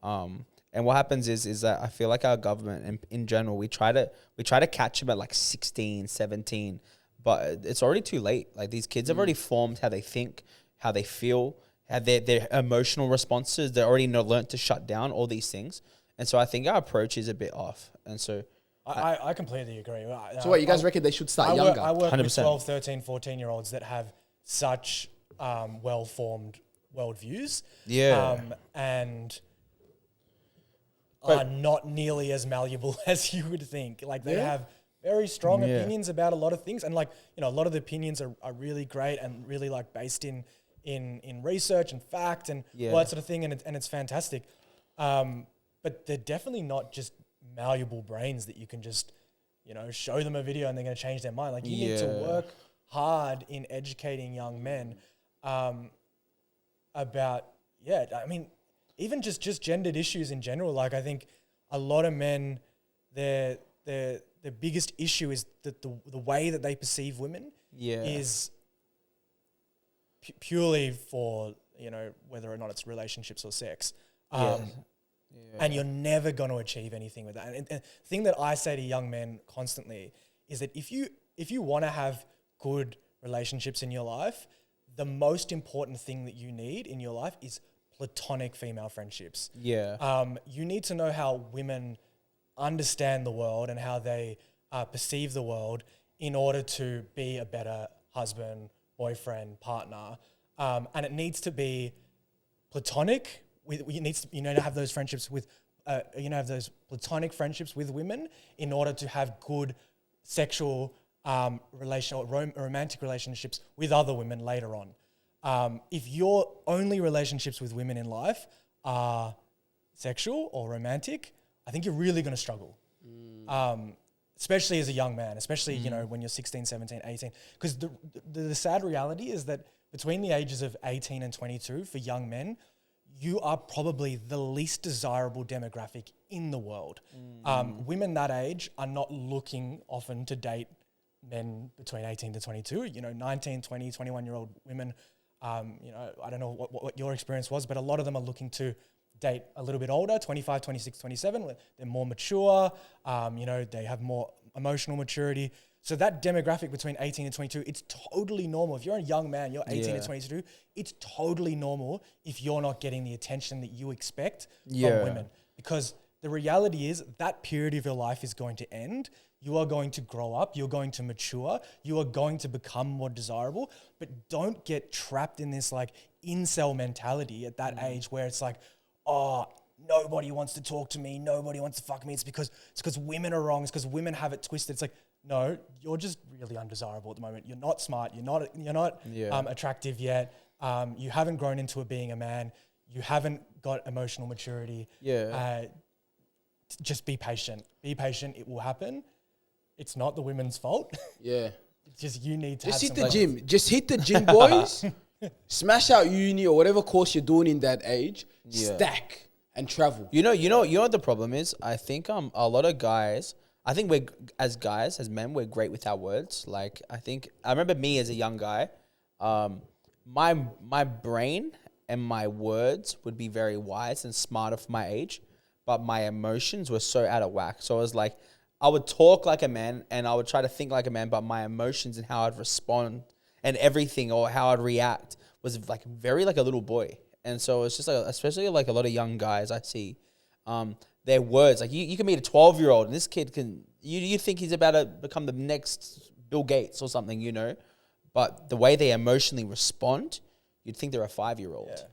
And what happens is that I feel like our government in general, we try to catch them at like 16, 17, but it's already too late. Like these kids have already formed how they think, how they feel, have their emotional responses. They already learnt to shut down all these things. And so I think our approach is a bit off. And so I completely agree. So what, you guys reckon they should start younger? I work 100%. with 12, 13, 14-year-olds that have such well-formed worldviews. Yeah. And are not nearly as malleable as you would think. Like they have very strong opinions about a lot of things. And like, you know, a lot of the opinions are really great and really like based in research and fact and all that sort of thing. And it's fantastic. But they're definitely not just malleable brains that you can just, you know, show them a video and they're going to change their mind. Like you need to work hard in educating young men about, I mean, even just gendered issues in general. Like I think a lot of men, their biggest issue is that the way that they perceive women is purely for, you know, whether or not it's relationships or sex. And you're never going to achieve anything with that. And the thing that I say to young men constantly is that if you want to have good relationships in your life, the most important thing that you need in your life is platonic female friendships. Yeah. You need to know how women understand the world and how they perceive the world in order to be a better husband, boyfriend, partner. And it needs to be platonic. You need to have those friendships with, have those platonic friendships with women in order to have good sexual romantic relationships with other women later on. If your only relationships with women in life are sexual or romantic, I think you're really going to struggle. Especially as a young man, especially, you know, when you're 16, 17, 18. Because the sad reality is that between the ages of 18 and 22, for young men, you are probably the least desirable demographic in the world. Women that age are not looking often to date men between 18 to 22, you know, 19, 20, 21-year-old women. You know, I don't know what your experience was, but a lot of them are looking to date a little bit older, 25, 26, 27. They're more mature, you know, they have more emotional maturity. So that demographic between 18 and 22, it's totally normal. If you're a young man, you're 18 to 22, it's totally normal if you're not getting the attention that you expect from women. Because the reality is that period of your life is going to end. You are going to grow up. You're going to mature. You are going to become more desirable. But don't get trapped in this like incel mentality at that age where it's like, oh, nobody wants to talk to me. Nobody wants to fuck me. It's because women are wrong. It's because women have it twisted. It's like, no, you're just really undesirable at the moment. You're not smart. You're not attractive yet. You haven't grown into being a man. You haven't got emotional maturity. Just be patient. Be patient. It will happen. It's not the women's fault. It's just you need to hit the gym. Just hit the gym, boys. Smash out uni or whatever course you're doing in that age. Stack and travel. You know what the problem is? I think a lot of guys. I think we're as men, we're great with our words. Like I remember me as a young guy. My brain and my words would be very wise and smarter for my age, but my emotions were so out of whack. So I was like, I would talk like a man and I would try to think like a man, but my emotions and how I'd respond and everything or how I'd react was like very like a little boy. And so it's just like, especially like a lot of young guys I see, their words, like you can meet a 12-year-old and this kid you think he's about to become the next Bill Gates or something, you know, but the way they emotionally respond, you'd think they're a 5-year-old.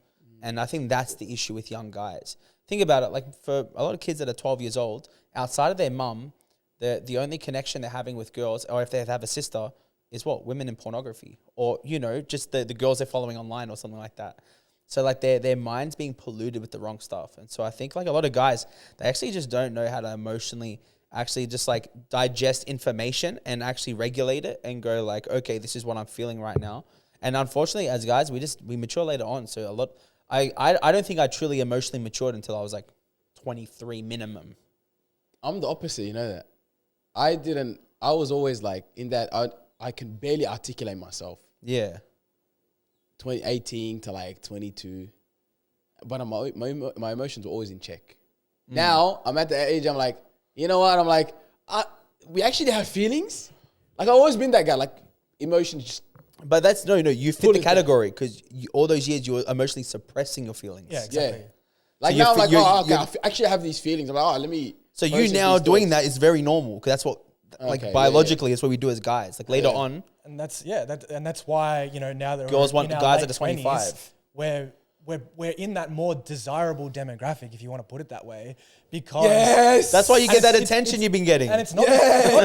And I think that's the issue with young guys. think about it. Like for a lot of kids that are 12 years old, outside of their mum, the only connection they're having with girls, or if they have a sister, is what? Women in pornography, or just the girls they're following online or something like that. So like their mind's being polluted with the wrong stuff. And so I think like a lot of guys, they actually just don't know how to emotionally actually just like digest information and actually regulate it and go like, okay, this is what I'm feeling right now. And unfortunately, as guys, we mature later on. So I don't think I truly emotionally matured until I was like 23 minimum. I'm the opposite, you know that. I was always like in that I can barely articulate myself. Yeah. 18 to like 22. But my emotions were always in check. Now, I'm at the age, I'm like, you know what? I'm like, we actually have feelings. Like, I've always been that guy. Like, emotions just... But that's, no, you fit the category because all those years you were emotionally suppressing your feelings. Yeah, exactly. Yeah. Like, So now I'm like, okay, I you're- actually have these feelings. I'm like, let me... So you process now these doing thoughts. that is very normal because that's what, like Okay, biologically, it's what we do as guys. Like later on, And that's why, now that Girls we're want in our guys late that are 25. 20s, we're in that more desirable demographic, if you want to put it that way, because Yes! that's why you get that it's- attention you've been getting. and it's not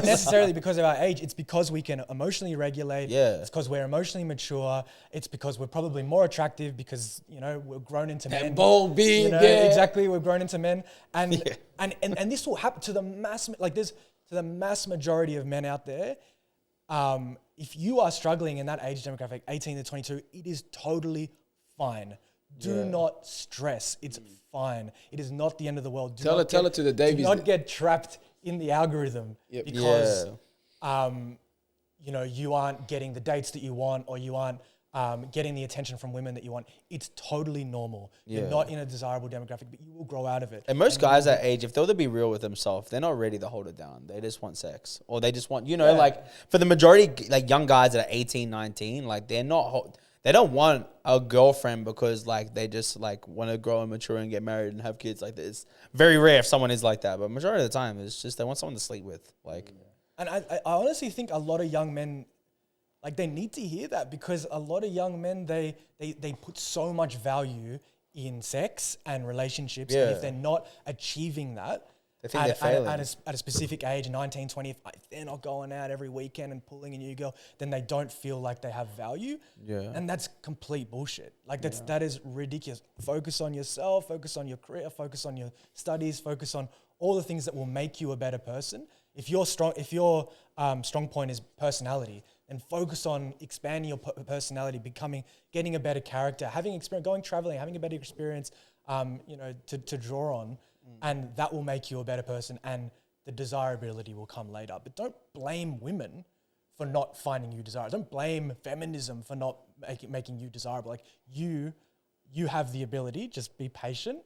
necessarily because of our age. It's because we can emotionally regulate. Yeah. It's because we're emotionally mature. It's because we're probably more attractive because, we're grown into men. bold being, yeah. Exactly. We're grown into men. And this will happen to the mass majority of men out there. If you are struggling in that age demographic, 18 to 22, it is totally fine. Do not stress. It's fine. It is not the end of the world. Tell it to the Davies. Do not get trapped in the algorithm because, you aren't getting the dates that you want, or you aren't getting the attention from women that you want. It's totally normal. You're not in a desirable demographic, but you will grow out of it. And most guys that age, if they were to be real with themselves, they're not ready to hold it down. They just want sex. Or they just want, like for the majority, like young guys that are 18, 19, like they don't want a girlfriend because like they just like want to grow and mature and get married and have kids. Like it's very rare if someone is like that, but majority of the time it's just they want someone to sleep with. Like, And I honestly think a lot of young men, like they need to hear that, because a lot of young men, they put so much value in sex and relationships. And if they're not achieving that, they think they're failing. At a specific age, 19, 20, if they're not going out every weekend and pulling a new girl, then they don't feel like they have value. Yeah. And that's complete bullshit. Like that is ridiculous. Focus on yourself, focus on your career, focus on your studies, focus on all the things that will make you a better person. If your strong point is personality, then focus on expanding your personality, getting a better character, having experience, going traveling, having a better experience, to draw on. And that will make you a better person, and the desirability will come later. But don't blame women for not finding you desirable. Don't blame feminism for not making you desirable. Like you have the ability. Just be patient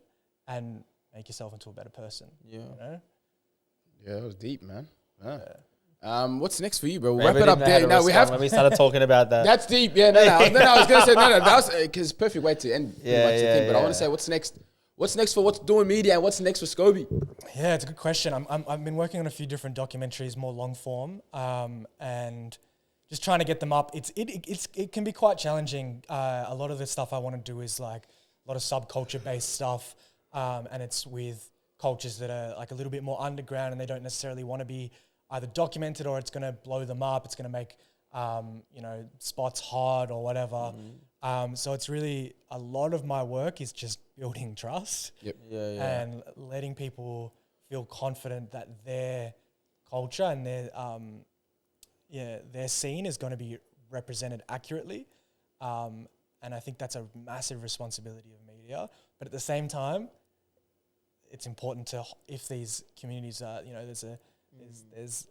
and make yourself into a better person. Yeah. Yeah, that was deep, man. What's next for you, bro? We'll wrap it up Everything there. had a Now we have. when we started talking about that. That's deep. Yeah, no. I was gonna say no. That was because perfect way to end. Pretty much the thing. But I want to say, what's next? What's next for What's Doing Media, and what's next for Scobie? Yeah, it's a good question. I've been working on a few different documentaries, more long form, and just trying to get them up. It can be quite challenging. A lot of the stuff I want to do is like a lot of subculture based stuff, and it's with cultures that are like a little bit more underground, and they don't necessarily want to be either documented, or it's going to blow them up. It's going to make spots hard or whatever. So it's really, a lot of my work is just building trust. Yep. And letting people feel confident that their culture and their scene is going to be represented accurately. And I think that's a massive responsibility of media. But at the same time, it's important to, if these communities are, there's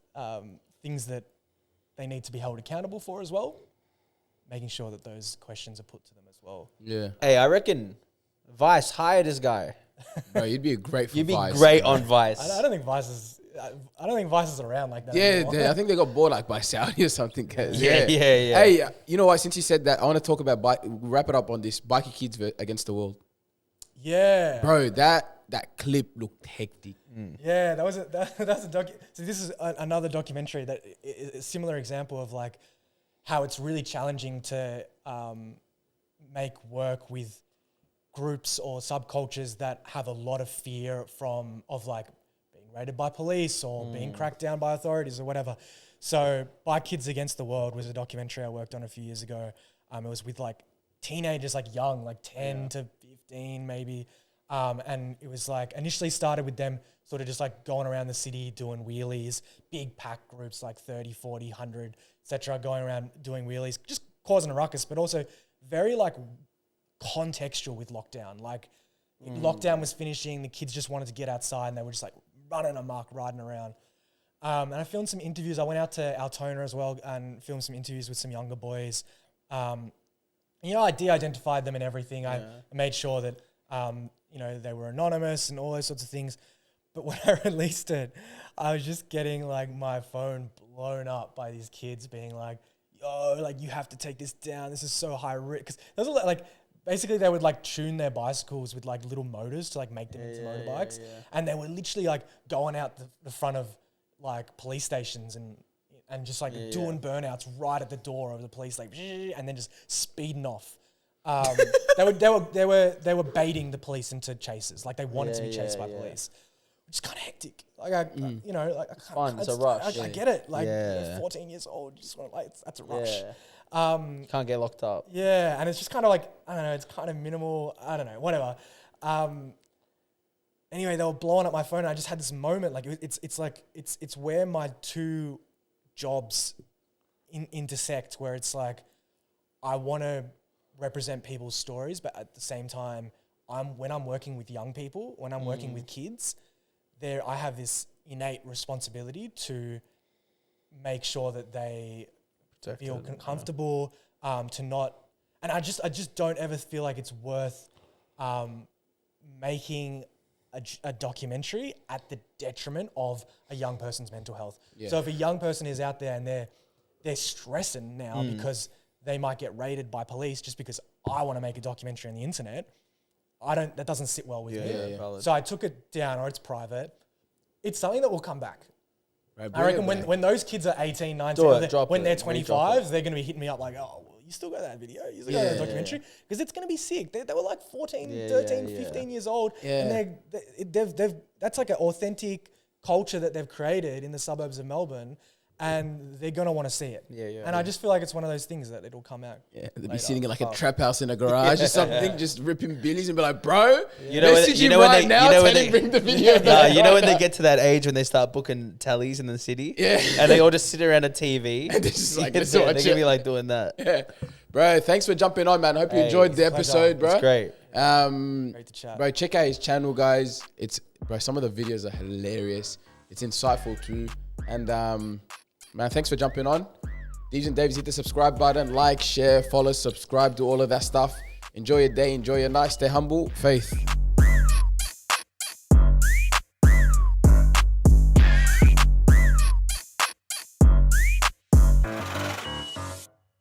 things that they need to be held accountable for as well, making sure that those questions are put to them as well. Yeah. Hey, I reckon Vice, hire this guy. Bro, you'd be great for You'd be Vice. great on Vice. I don't think Vice is. I don't think Vice is around like that. Yeah, anymore. I think they got bought like by Saudi or something. Yeah. Hey, you know what? Since you said that, I want to talk about wrap it up on this Bikie kids against the world. Yeah, Bro, that clip looked hectic. yeah. That's a docu. So this is another documentary that is a similar example of like how it's really challenging to make work with groups or subcultures that have a lot of fear of like being raided by police or being cracked down by authorities or whatever. So By Kids Against the World was a documentary I worked on a few years ago. It was with like teenagers, like young, like 10 to 15 maybe. And it was like initially started with them sort of just like going around the city doing wheelies, big pack groups like 30, 40, 100, etc., going around doing wheelies, just causing a ruckus, but also very like contextual with lockdown. Like lockdown was finishing, the kids just wanted to get outside and they were just like running amok, riding around. And I filmed some interviews. I went out to Altona as well and filmed some interviews with some younger boys. You know, I de-identified them and everything. I made sure that, you know, they were anonymous and all those sorts of things. But when I released it, I was just getting like my phone blown up by these kids being like, yo, like you have to take this down. This is so high risk. Because there's a lot, like, basically they would like tune their bicycles with like little motors to like make them into motorbikes. And they were literally like going out the front of like police stations and just like doing burnouts right at the door of the police, like, and then just speeding off. They were baiting the police into chases. Like they wanted to be chased by police, which is kind of hectic. Like you know, like it's fun. It's a rush. I get it. Like you're 14 years old, you just want to like that's a rush. Can't get locked up. Yeah, and it's just kind of like I don't know. It's kind of minimal. I don't know. Whatever. Anyway, they were blowing up my phone, and I just had this moment. Like it's where my two jobs intersect, where it's like I want to represent people's stories, but at the same time, when I'm working with young people, when I'm working with kids, I have this innate responsibility to make sure that they feel comfortable, to not, and I just don't ever feel like it's worth making a documentary at the detriment of a young person's mental health. So if a young person is out there and they're stressing now because they might get raided by police just because I want to make a documentary on the internet, that doesn't sit well with me. So I took it down, or it's private. It's something that will come back. Right, I reckon when those kids are 18, 19, when they're 25, they're going to be hitting me up like, oh, well, you still got that video? You still got that documentary? Because it's going to be sick. They were like 14, 13, 15 years old. And that's like an authentic culture that they've created in the suburbs of Melbourne. And they're going to want to see it. And I just feel like it's one of those things that it'll come out. They'll be sitting in like a trap house in a garage or something, just ripping billies and be like, bro, you know when they bring the video. You know when they get to that age when they start booking tellies in the city? And they all just sit around a TV. And they're just like, they're going to be like doing that. Bro, thanks for jumping on, man. Hope you enjoyed the episode, bro. It's great. Great to chat. Bro, check out his channel, guys. Some of the videos are hilarious. It's insightful too. And man, thanks for jumping on. Deeves and Davies, hit the subscribe button, like, share, follow, subscribe, do all of that stuff. Enjoy your day, enjoy your night, stay humble, faith.